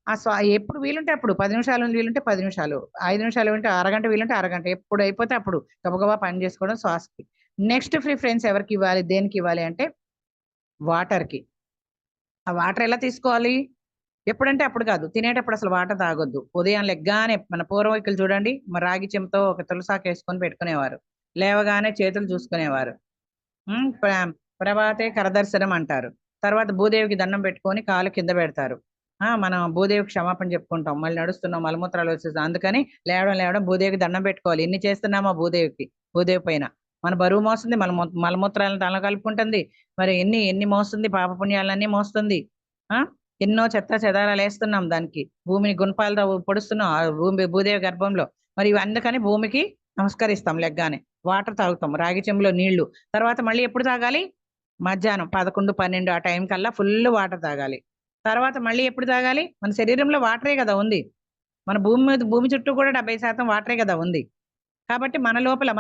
ఆ ఎప్పుడు వీలుంటే అప్పుడు 10 నిమిషాలు వీలుంటే 10 నిమిషాలు, 5 నిమిషాలు వీలుంటే అరగంట, వీలుంటే అరగంట, ఎప్పుడు అయిపోతే అప్పుడు గబగబా పని చేసుకోవడం శ్వాసకి. నెక్స్ట్ ప్రిఫరెన్స్ ఎవరికి ఇవ్వాలి, దేనికి ఇవ్వాలి అంటే వాటర్కి. ఆ వాటర్ ఎలా తీసుకోవాలి? ఎప్పుడంటే అప్పుడు కాదు, తినేటప్పుడు అసలు వాటర్ తాగొద్దు. ఉదయం లెగ్గానే మన పూర్వీకులు చూడండి, మరి రాగి చెంతో ఒక తులసాకు వేసుకొని పెట్టుకునేవారు. లేవగానే చేతులు చూసుకునేవారు. ప్రభాతే కరదర్శనం అంటారు. తర్వాత భూదేవికి దండం పెట్టుకొని కాలు కింద పెడతారు. మనం భూదేవికి క్షమాపణ చెప్పుకుంటాం, మళ్ళీ నడుస్తున్నాం, మలమూత్రాలు వచ్చేస్తాం. అందుకని లేవడం భూదేవికి దండం పెట్టుకోవాలి. ఎన్ని చేస్తున్నామో భూదేవి పైన మన బరువు మోస్తుంది, మలమూత్రాలను తల కలుపుకుంటుంది, మరి ఎన్ని మోస్తుంది, పాపపుణ్యాలన్నీ మోస్తుంది. ఎన్నో చెత్త చెదారాలు వేస్తున్నాం దానికి, భూమిని గుణపాలతో పొడుస్తున్నాం ఆ భూదేవి గర్భంలో. మరి అందుకని భూమికి నమస్కరిస్తాం లెగ్గానే. వాటర్ తాగుతాం, రాగి చెంబులో నీళ్లు. తర్వాత మళ్ళీ ఎప్పుడు తాగాలి? మధ్యాహ్నం 11, 12 ఆ టైం కల్లా ఫుల్ వాటర్ తాగాలి. తర్వాత మళ్ళీ ఎప్పుడు తాగాలి? మన శరీరంలో వాటరే కదా ఉంది, మన భూమి చుట్టూ కూడా 70% వాటరే కదా ఉంది. కాబట్టి మన లోపల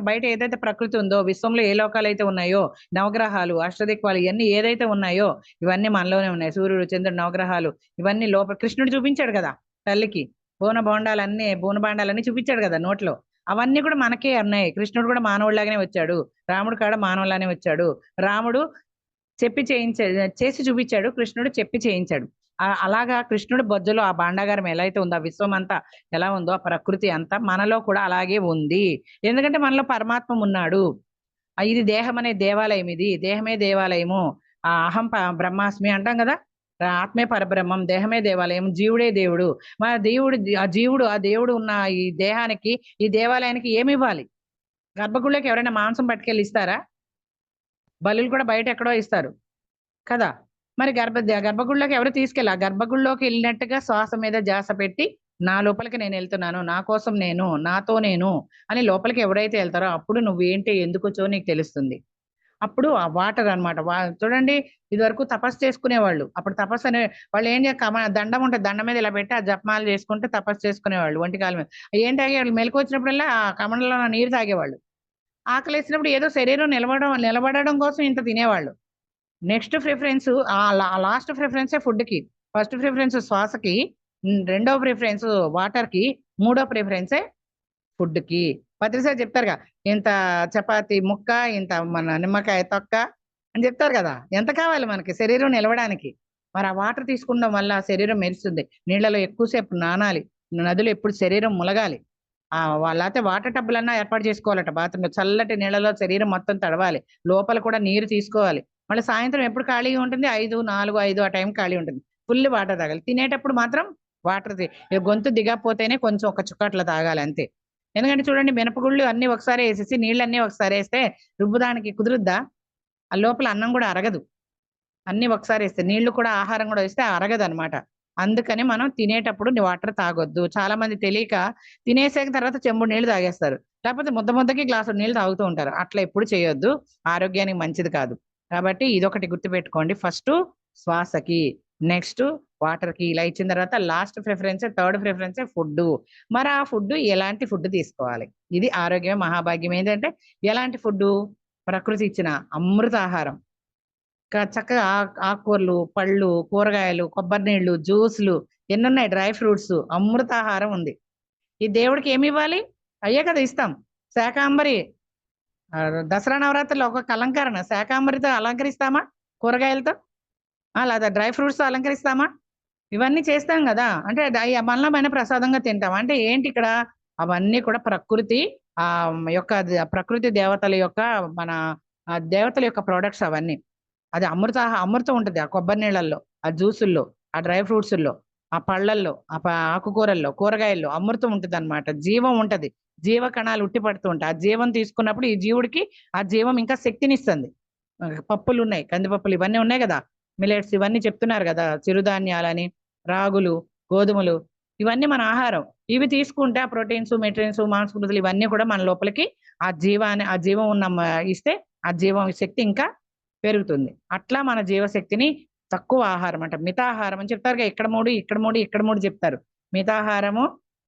బయట ఏదైతే ప్రకృతి ఉందో, విశ్వంలో ఏ లోకాలు అయితే ఉన్నాయో, నవగ్రహాలు, అష్టదిక్పాలు, ఇవన్నీ ఏదైతే ఉన్నాయో ఇవన్నీ మనలోనే ఉన్నాయి. సూర్యుడు, చంద్రుడు, నవగ్రహాలు ఇవన్నీ లోపల. కృష్ణుడు చూపించాడు కదా తల్లికి బోనబాండాలన్నీ చూపించాడు కదా నోట్లో. అవన్నీ కూడా మనకే ఉన్నాయి. కృష్ణుడు కూడా మానవుడిలాగానే వచ్చాడు, రాముడు కాడ మానవులానే వచ్చాడు. రాముడు చేసి చూపించాడు, కృష్ణుడు చెప్పి చేయించాడు. అలాగా కృష్ణుడు బొజ్జలో ఆ భాండాగారం ఎలా అయితే ఉందో, ఆ విశ్వం అంతా ఎలా ఉందో, ఆ ప్రకృతి అంతా మనలో కూడా అలాగే ఉంది. ఎందుకంటే మనలో పరమాత్మ ఉన్నాడు. ఇది దేహం అనే దేవాలయం, ఇది దేహమే దేవాలయము. ఆ అహం బ్రహ్మాస్మి అంటాం కదా, ఆత్మే పరబ్రహ్మం, దేహమే దేవాలయం, జీవుడే దేవుడు. మన ఆ దేవుడు ఉన్న ఈ దేహానికి, ఈ దేవాలయానికి ఏమి ఇవ్వాలి? గర్భగుళ్ళకి ఎవరైనా మాంసం పట్టుకెళ్ళి ఇస్తారా? బలులు కూడా బయట ఎక్కడో ఇస్తారు కదా. మరి గర్భగుడిలోకి ఎవరు తీసుకెళ్ళా? గర్భగుడిలోకి వెళ్ళినట్టుగా శ్వాస మీద ధ్యాస పెట్టి, నా లోపలికి నేను వెళ్తున్నాను, నా కోసం నేను, నాతో నేను అని లోపలికి ఎవరైతే వెళ్తారో అప్పుడు నువ్వేంటి ఎందుకు వచ్చో నీకు తెలుస్తుంది. అప్పుడు ఆ వాటర్ అనమాట. చూడండి, ఇది వరకు తపస్సు చేసుకునేవాళ్ళు. అప్పుడు తపస్సు అనే వాళ్ళు ఏం దండం ఉంటుంది, దండం మీద ఇలా పెట్టి ఆ జపమాలు చేసుకుంటే తపస్సు చేసుకునేవాళ్ళు ఒంటికాల మీద. ఏం తాగేవాళ్ళు? మెలకు వచ్చినప్పుడల్లా ఆ కమండలో నీరు తాగేవాళ్ళు. ఆకలి వేసినప్పుడు ఏదో శరీరం నిలబడడం కోసం ఇంత తినేవాళ్ళు. నెక్స్ట్ ప్రిఫరెన్స్ లాస్ట్ ప్రిఫరెన్సే ఫుడ్కి. ఫస్ట్ ప్రిఫరెన్స్ శ్వాసకి, రెండో ప్రిఫరెన్స్ వాటర్కి, మూడో ప్రిఫరెన్సే ఫుడ్కి. పత్రిసారి చెప్తారుగా, ఇంత చపాతి ముక్క, ఇంత మన నిమ్మకాయ తొక్క అని చెప్తారు కదా. ఎంత కావాలి మనకి శరీరం నిలవడానికి? మరి ఆ వాటర్ తీసుకుంటాం వల్ల శరీరం మెరుస్తుంది. నీళ్లలో ఎక్కువసేపు నానాలి, నదులు ఎప్పుడు శరీరం ములగాలి. లేకపోతే వాటర్ టబ్బులన్నా ఏర్పాటు చేసుకోవాలట బాత్రూంలో. చల్లటి నీళ్ళలో శరీరం మొత్తం తడవాలి, లోపల కూడా నీరు తీసుకోవాలి. మళ్ళీ సాయంత్రం ఎప్పుడు ఖాళీగా ఉంటుంది? 4, 5 ఆ టైం ఖాళీ ఉంటుంది. ఫుల్ వాటర్ తాగాలి. తినేటప్పుడు మాత్రం వాటర్ గొంతు దిగకపోతేనే కొంచెం ఒక చుక్క అట్లా తాగాలి అంతే. ఎందుకంటే చూడండి, మినపగుళ్ళు అన్ని ఒకసారి వేసేసి నీళ్ళన్నీ ఒకసారి వేస్తే రుబ్బుదానికి కుదురుద్దా? ఆ లోపల అన్నం కూడా అరగదు. అన్ని ఒకసారి వేస్తే, నీళ్లు కూడా ఆహారం కూడా వేస్తే అరగదు అనమాట. అందుకని మనం తినేటప్పుడు వాటర్ తాగొద్దు. చాలా మంది తెలియక తినేసాక తర్వాత చెంబుడు నీళ్లు తాగేస్తారు, లేకపోతే ముద్దకి గ్లాసు నీళ్లు తాగుతూ ఉంటారు. అట్లా ఎప్పుడు చేయొద్దు, ఆరోగ్యానికి మంచిది కాదు. కాబట్టి ఇదొకటి గుర్తుపెట్టుకోండి. ఫస్ట్ శ్వాసకి, నెక్స్ట్ వాటర్ కి ఇలా ఇచ్చిన తర్వాత last preference, third preference food. మరి ఆ ఫుడ్ ఎలాంటి ఫుడ్ తీసుకోవాలి? ఇది ఆరోగ్యం మహాభాగ్యం. ఏంటంటే ఎలాంటి ఫుడ్? ప్రకృతి ఇచ్చిన అమృత ఆహారం. చక్కగా ఆకుకూరలు, పళ్ళు, కూరగాయలు, కొబ్బరి నీళ్లు, జ్యూస్లు ఎన్నున్నాయి, డ్రై ఫ్రూట్స్, అమృతాహారం ఉంది. ఈ దేవుడికి ఏమి ఇవ్వాలి? అయ్యే కదా ఇస్తాం. శాకాంబరి దసరా నవరాత్రులు ఒక అలంకరణ. శాకాంబరితో అలంకరిస్తామా? కూరగాయలతో లేదా డ్రై ఫ్రూట్స్ తో అలంకరిస్తామా? ఇవన్నీ చేస్తాం కదా. అంటే మనమైన ప్రసాదంగా తింటాం. అంటే ఏంటి ఇక్కడ? అవన్నీ కూడా ప్రకృతి యొక్క ప్రకృతి దేవతల యొక్క మన దేవతల యొక్క ప్రోడక్ట్స్ అవన్నీ. అది అమృతం ఉంటుంది ఆ కొబ్బరి నీళ్ళల్లో, ఆ జ్యూసుల్లో, ఆ డ్రై ఫ్రూట్స్లో, ఆ పళ్ళల్లో, ఆకుకూరల్లో, కూరగాయల్లో అమృతం ఉంటుంది అనమాట. జీవం ఉంటది. జీవ కణాలు ఉట్టి పడుతూ ఉంటాయి. ఆ జీవం తీసుకున్నప్పుడు ఈ జీవుడికి ఆ జీవం ఇంకా శక్తినిస్తుంది. పప్పులు ఉన్నాయి, కందిపప్పులు ఇవన్నీ ఉన్నాయి కదా, మిలెట్స్ ఇవన్నీ చెప్తున్నారు కదా, చిరుధాన్యాలని, రాగులు, గోధుమలు, ఇవన్నీ మన ఆహారం. ఇవి తీసుకుంటే ఆ ప్రోటీన్స్, మెటీరియన్స్, మాంసకృతులు ఇవన్నీ కూడా మన లోపలికి ఆ జీవం ఉన్న ఇస్తే ఆ జీవం శక్తి ఇంకా పెరుగుతుంది. అట్లా మన జీవశక్తిని తక్కువ ఆహారం అంట, మితాహారం అని చెప్తారు. ఇక్కడ 3 ఇక్కడ 3 ఇక్కడ 3 చెప్తారు. మితాహారము,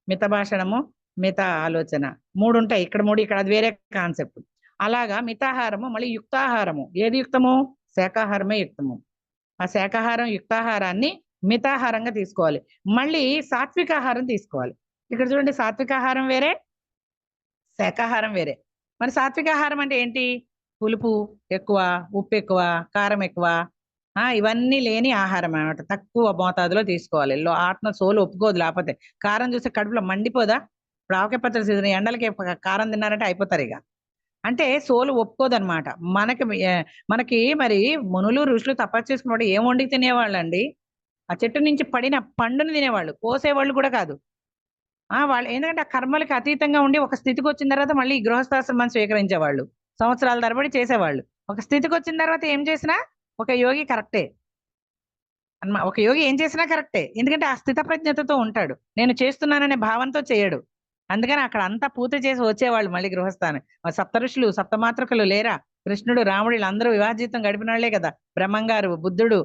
మిత భాషణము, మిత ఆలోచన 3 ఉంటాయి. ఇక్కడ 3 ఇక్కడ, అది వేరే కాన్సెప్ట్. అలాగా మితాహారము, మళ్ళీ యుక్తాహారము. ఏది యుక్తము? శాకాహారమే యుక్తము. ఆ శాకాహారం యుక్తాహారాన్ని మితాహారంగా తీసుకోవాలి. మళ్ళీ సాత్వికాహారం తీసుకోవాలి. ఇక్కడ చూడండి, సాత్వికాహారం వేరే, శాకాహారం వేరే. మరి సాత్వికాహారం అంటే ఏంటి? పులుపు ఎక్కువ, ఉప్పు ఎక్కువ, కారం ఎక్కువ, ఇవన్నీ లేని ఆహారం అన్నమాట. తక్కువ మోతాదులో తీసుకోవాలి. ఆత్మ సోలు ఒప్పుకోదు. లేకపోతే కారం చూస్తే కడుపులో మండిపోదా? ఇప్పుడు ఆవకాయ పచ్చడి సీజన్, ఎండలకి కారం తిన్నారంటే అయిపోతారు ఇక. అంటే సోలు ఒప్పుకోదనమాట. మనకి మరి మునులు ఋషులు తపస్సు చేసుకున్నప్పుడు ఏం వండి తినేవాళ్ళు అండి? ఆ చెట్టు నుంచి పడిన పండుని తినేవాళ్ళు, కోసేవాళ్ళు కూడా కాదు. వాళ్ళు ఎందుకంటే ఆ కర్మలకి అతీతంగా ఉండి ఒక స్థితికి వచ్చిన తర్వాత మళ్ళీ గృహస్థాశ్రమం స్వీకరించేవాళ్ళు. సంవత్సరాల తరబడి చేసేవాళ్ళు. ఒక స్థితికి వచ్చిన తర్వాత ఏం చేసినా ఒక యోగి కరెక్టే ఒక యోగి ఏం చేసినా కరెక్టే. ఎందుకంటే ఆ స్థిత ప్రజ్ఞతతో ఉంటాడు. నేను చేస్తున్నాననే భావంతో చేయడు. అందుకని అక్కడ అంతా పూర్తి చేసి వచ్చేవాళ్ళు మళ్ళీ గృహస్థానం. సప్త ఋషులు, సప్తమాతృకలు లేరా? కృష్ణుడు, రాముడు వీళ్ళందరూ వివాహ జీవితం గడిపిన వాళ్లే కదా. బ్రహ్మంగారు, బుద్ధుడు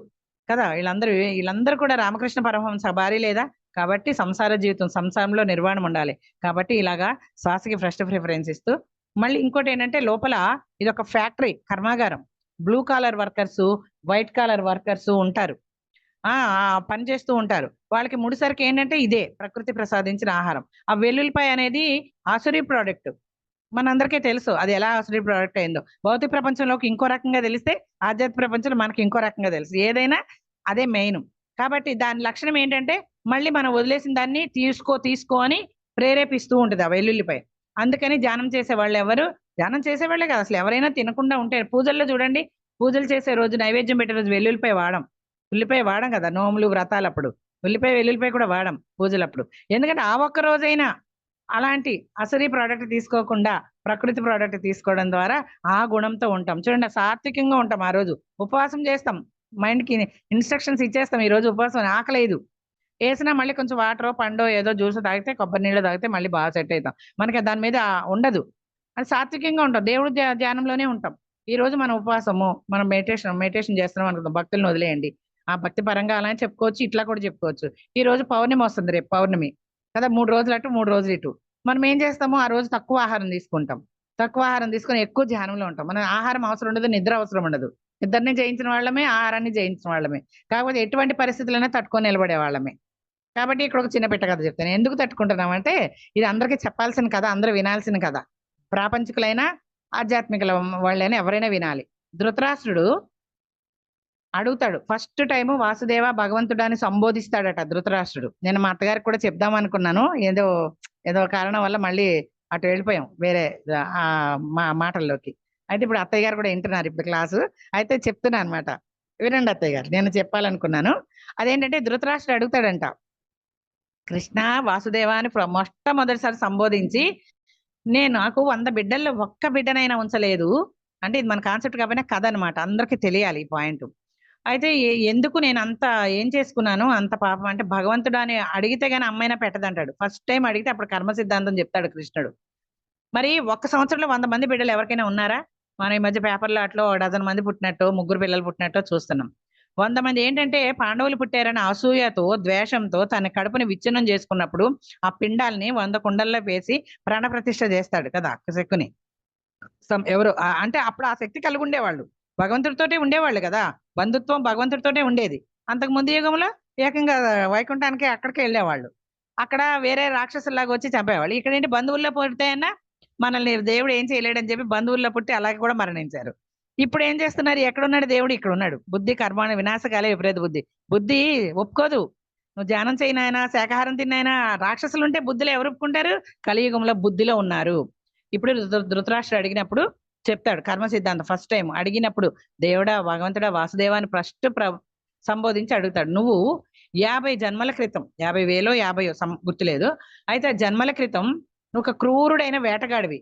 కదా, వీళ్ళందరూ కూడా రామకృష్ణ పరమహంస భార్య లేదా? కాబట్టి సంసార జీవితం, సంసారంలో నిర్వాణం ఉండాలి. కాబట్టి ఇలాగా శ్వాసకి ఫస్ట్ ప్రిఫరెన్స్ ఇస్తూ, మళ్ళీ ఇంకోటి ఏంటంటే లోపల ఇది ఒక ఫ్యాక్టరీ, కర్మాగారం. Blue collar workers, white collar workers ఉంటారు. పని చేస్తూ ఉంటారు. వాళ్ళకి ముడిసరికి ఏంటంటే ఇదే ప్రకృతి ప్రసాదించిన ఆహారం. ఆ వెల్లుల్లిపాయ అనేది ఆసురీ ప్రోడక్ట్. మనందరికీ తెలుసు అది ఎలా ఆసురీ ప్రోడక్ట్ అయిందో. భౌతిక ప్రపంచంలోకి ఇంకో రకంగా తెలిస్తే ఆధ్యాత్మిక ప్రపంచంలో మనకి ఇంకో రకంగా తెలుసు. ఏదైనా అదే మెయిన్. కాబట్టి దాని లక్షణం ఏంటంటే మళ్ళీ మనం వదిలేసిన దాన్ని తీసుకో అని ప్రేరేపిస్తూ ఉంటుంది ఆ వెల్లుల్లిపాయ. అందుకని ధ్యానం చేసే వాళ్ళు ఎవరు, ధ్యానం చేసేవాళ్లే కదా, అసలు ఎవరైనా తినకుండా ఉంటే, పూజల్లో చూడండి, పూజలు చేసే రోజు, నైవేద్యం పెట్టే రోజు వెల్లుల్లిపాయ వాడం. ఉల్లిపాయ వాడం కదా, నోములు వ్రతాలప్పుడు వెల్లుల్లిపాయ కూడా వాడం పూజలప్పుడు. ఎందుకంటే ఆ ఒక్క రోజైనా అలాంటి అసరీ ప్రోడక్ట్ తీసుకోకుండా ప్రకృతి ప్రోడక్ట్ తీసుకోవడం ద్వారా ఆ గుణంతో ఉంటాం. చూడండి, సాత్వికంగా ఉంటాం. ఆ రోజు ఉపవాసం చేస్తాం, మైండ్ కి ఇన్స్ట్రక్షన్స్ ఇచ్చేస్తాం, ఈ రోజు ఉపవాసం, ఆకలేదు వేసినా మళ్ళీ కొంచెం వాటరో పండో ఏదో జ్యూస్ తాగితే, కొబ్బరి నీళ్ళు తాగితే మళ్ళీ బాగా సెట్ అవుతాం. మనకి దాని మీద ఉండదు. అది సాత్వికంగా ఉంటాం, దేవుడు ధ్యానంలోనే ఉంటాం. ఈ రోజు మన ఉపవాసము, మనం మెడిటేషన్ చేస్తున్నాం అనుకుందాం, భక్తులను వదిలేయండి. ఆ భక్తి పరంగా అలా చెప్పుకోవచ్చు, ఇట్లా కూడా చెప్పుకోవచ్చు. ఈ రోజు పౌర్ణమి వస్తుంది, రేపు పౌర్ణమి కదా, 3 రోజులు అటు 3 రోజులు ఇటు. మనం ఏం చేస్తాము? ఆ రోజు తక్కువ ఆహారం తీసుకుంటాం. తక్కువ ఆహారం తీసుకొని ఎక్కువ ధ్యానంలో ఉంటాం. మన ఆహారం అవసరం ఉండదు, నిద్ర అవసరం ఉండదు. నిద్రని జయించిన వాళ్ళమే, ఆహారాన్ని జయించిన వాళ్ళమే. కాకపోతే ఎటువంటి పరిస్థితులైనా తట్టుకొని నిలబడే వాళ్ళమే. కాబట్టి ఇక్కడ ఒక చిన్న పెట్ట కథ చెప్తాను. ఎందుకు తట్టుకుంటున్నామంటే ఇది అందరికీ చెప్పాల్సిన కథ, అందరూ వినాల్సిన కథ. ప్రాపంచికులైనా ఆధ్యాత్మికల వాళ్ళైనా ఎవరైనా వినాలి. ధృతరాష్ట్రుడు అడుగుతాడు, ఫస్ట్ టైం వాసుదేవ భగవంతుడు అని సంబోధిస్తాడట ధృతరాష్ట్రుడు. నేను మా అత్తగారికి కూడా చెప్దాం అనుకున్నాను, ఏదో కారణం వల్ల మళ్ళీ అటు వెళ్ళిపోయాం వేరే మా మాటల్లోకి. అయితే ఇప్పుడు అత్తయ్య గారు కూడా వింటున్నారు ఇప్పుడు క్లాసు. అయితే చెప్తున్నా అనమాట, వినండి అత్తయ్య గారు, నేను చెప్పాలనుకున్నాను. అదేంటంటే ధృతరాష్ట్రుడు అడుగుతాడంట, కృష్ణ వాసుదేవ అని మొట్టమొదటిసారి సంబోధించి, నాకు 100 బిడ్డల్లో ఒక్క బిడ్డనైనా ఉంచలేదు. అంటే ఇది మన కాన్సెప్ట్ కాబట్టి కథ అనమాట, అందరికి తెలియాలి ఈ పాయింట్. అయితే ఎందుకు నేను అంత ఏం చేసుకున్నాను అంత పాపం అంటే, భగవంతుడు అని అడిగితే గానీ అమ్మైనా పెట్టదంటాడు. ఫస్ట్ టైం అడిగితే అప్పుడు కర్మ సిద్ధాంతం చెప్తాడు కృష్ణుడు. మరి 1 సంవత్సరంలో 100 మంది బిడ్డలు ఎవరికైనా ఉన్నారా? మనం ఈ మధ్య పేపర్లో అట్లో 1 డజన్ మంది పుట్టినట్టు, 3 పిల్లలు పుట్టినట్టు చూస్తున్నాం. 100 మంది ఏంటంటే పాండవులు పుట్టారని అసూయతో ద్వేషంతో తన కడుపుని విచ్ఛిన్నం చేసుకున్నప్పుడు ఆ పిండాల్ని 100 కుండల్లో వేసి ప్రాణప్రతిష్ఠ చేస్తాడు కదా శకుని. ఎవరు అంటే అప్పుడు ఆ శక్తి కలిగి ఉండేవాళ్ళు, భగవంతుడితోటే ఉండేవాళ్ళు కదా, బంధుత్వం భగవంతుడితోటే ఉండేది. అంతకు ముందు యుగంలో ఏకంగా వైకుంఠానికి అక్కడికే వెళ్ళేవాళ్ళు, అక్కడ వేరే రాక్షసుల్లాగా వచ్చి చంపేవాళ్ళు. ఇక్కడ ఏంటి బంధువుల్లో పుడితేనా మనల్ని దేవుడు ఏం చేయలేడని చెప్పి బంధువుల్లో పుట్టి అలాగే కూడా మరణించారు. ఇప్పుడు ఏం చేస్తున్నారు, ఎక్కడున్నాడు దేవుడు, ఇక్కడ ఉన్నాడు. బుద్ధి కర్మాణ వినాశకాలే విపరీత బుద్ధి. బుద్ధి ఒప్పుకోదు. నువ్వు ధ్యానం చేయనాయనా, శాకాహారం తిన్నాయనా, రాక్షసులు ఉంటే బుద్ధిలో ఎవరు ఒప్పుకుంటారు? కలియుగంలో బుద్ధిలో ఉన్నారు. ఇప్పుడు ధృతరాష్ట్రుడు అడిగినప్పుడు చెప్తాడు కర్మ సిద్ధాంతం. ఫస్ట్ టైం అడిగినప్పుడు దేవుడా భగవంతుడా వాసుదేవా అని ఫస్ట్ సంబోధించి అడుగుతాడు. నువ్వు 50 జన్మల క్రితం, 50,000 50 గుర్తులేదు, అయితే ఆ జన్మల క్రితం నువ్వు ఒక క్రూరుడైన వేటగాడివి.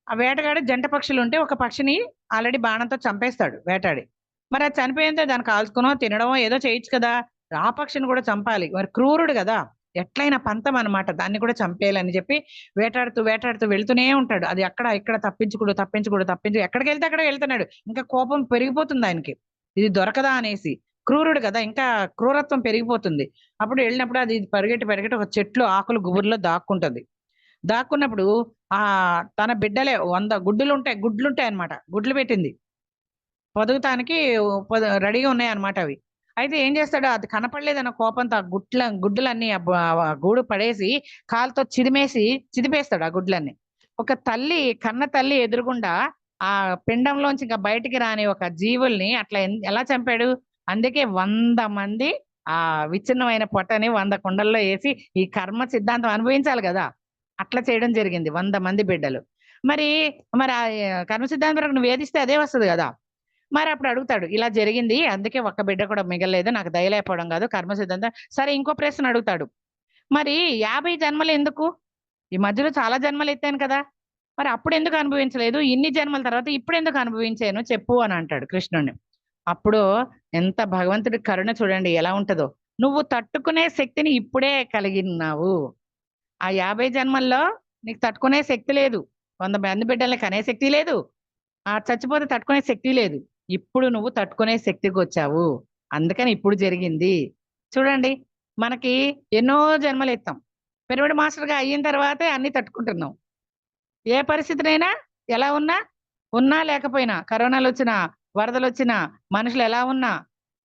ఆ వేటగాడు జంట పక్షులు ఉంటే ఒక పక్షిని ఆల్రెడీ బాణంతో చంపేస్తాడు వేటాడి. మరి అది చనిపోయిందో దాన్ని కాల్చుకునో తినడమో ఏదో చేయొచ్చు కదా, ఆ పక్షిని కూడా చంపాలి. మరి క్రూరుడు కదా, ఎట్లయినా పంతం అనమాట, దాన్ని కూడా చంపేయాలని చెప్పి వేటాడుతూ వేటాడుతూ వెళ్తూనే ఉంటాడు. అది అక్కడ ఇక్కడ తప్పించు ఎక్కడికి వెళ్తే అక్కడ వెళ్తున్నాడు. ఇంకా కోపం పెరిగిపోతుంది ఆయనకి, ఇది దొరకదా అనేసి. క్రూరుడు కదా, ఇంకా క్రూరత్వం పెరిగిపోతుంది. అప్పుడు వెళ్ళినప్పుడు అది పరిగెట్టి ఒక చెట్లు ఆకులు గుబురులో దాక్కుంటుంది. దాక్కున్నప్పుడు ఆ తన బిడ్డలే 100 గుడ్లుంటాయి అనమాట, గుడ్లు పెట్టింది పొదుగుతానికి రెడీగా ఉన్నాయి అనమాట అవి. అయితే ఏం చేస్తాడు, అది కనపడలేదన్న కోపంతో ఆ గుడ్లన్నీ గూడు పడేసి కాలుతో చిదిపేస్తాడు ఆ గుడ్లన్నీ. ఒక తల్లి కన్న తల్లి ఎదురుగుండా ఆ పిండంలోంచి ఇంకా బయటికి రాని ఒక జీవుల్ని అట్లా ఎలా చంపాడు. అందుకే 100 మంది ఆ విచ్ఛిన్నమైన పొట్టని 100 కుండల్లో వేసి ఈ కర్మ సిద్ధాంతం అనుభవించాలి కదా, అట్లా చేయడం జరిగింది 100 మంది బిడ్డలు. మరి మరి ఆ కర్మ సిద్ధాంతం నువ్వు వేధిస్తే అదే వస్తుంది కదా. మరి అప్పుడు అడుగుతాడు ఇలా జరిగింది, అందుకే ఒక్క బిడ్డ కూడా మిగలలేదు, నాకు దయలేకపోవడం కాదు కర్మ సిద్ధాంతం. సరే ఇంకో ప్రశ్న అడుగుతాడు, మరి 50 జన్మలు ఎందుకు, ఈ మధ్యలో చాలా జన్మలు ఎత్తాను కదా, మరి అప్పుడు ఎందుకు అనుభవించలేదు, ఇన్ని జన్మల తర్వాత ఇప్పుడు ఎందుకు అనుభవించాను చెప్పు అని అంటాడు కృష్ణుడిని. అప్పుడు ఎంత భగవంతుడి కరుణ చూడండి ఎలా ఉంటుందో. నువ్వు తట్టుకునే శక్తిని ఇప్పుడే కలిగి ఉన్నావు. ఆ 50 జన్మల్లో నీకు తట్టుకునే శక్తి లేదు, 100 మంది బిడ్డల్ని కనే శక్తి లేదు, ఆ చచ్చిపోతే తట్టుకునే శక్తి లేదు. ఇప్పుడు నువ్వు తట్టుకునే శక్తికి వచ్చావు, అందుకని ఇప్పుడు జరిగింది. చూడండి, మనకి ఎన్నో జన్మలు ఎత్తాం, పిరమిడ్ మాస్టర్గా అయిన తర్వాతే అన్ని తట్టుకుంటున్నాం. ఏ పరిస్థితినైనా ఎలా ఉన్నా లేకపోయినా, కరోనాలు వచ్చినా వరదలు వచ్చినా మనుషులు ఎలా ఉన్నా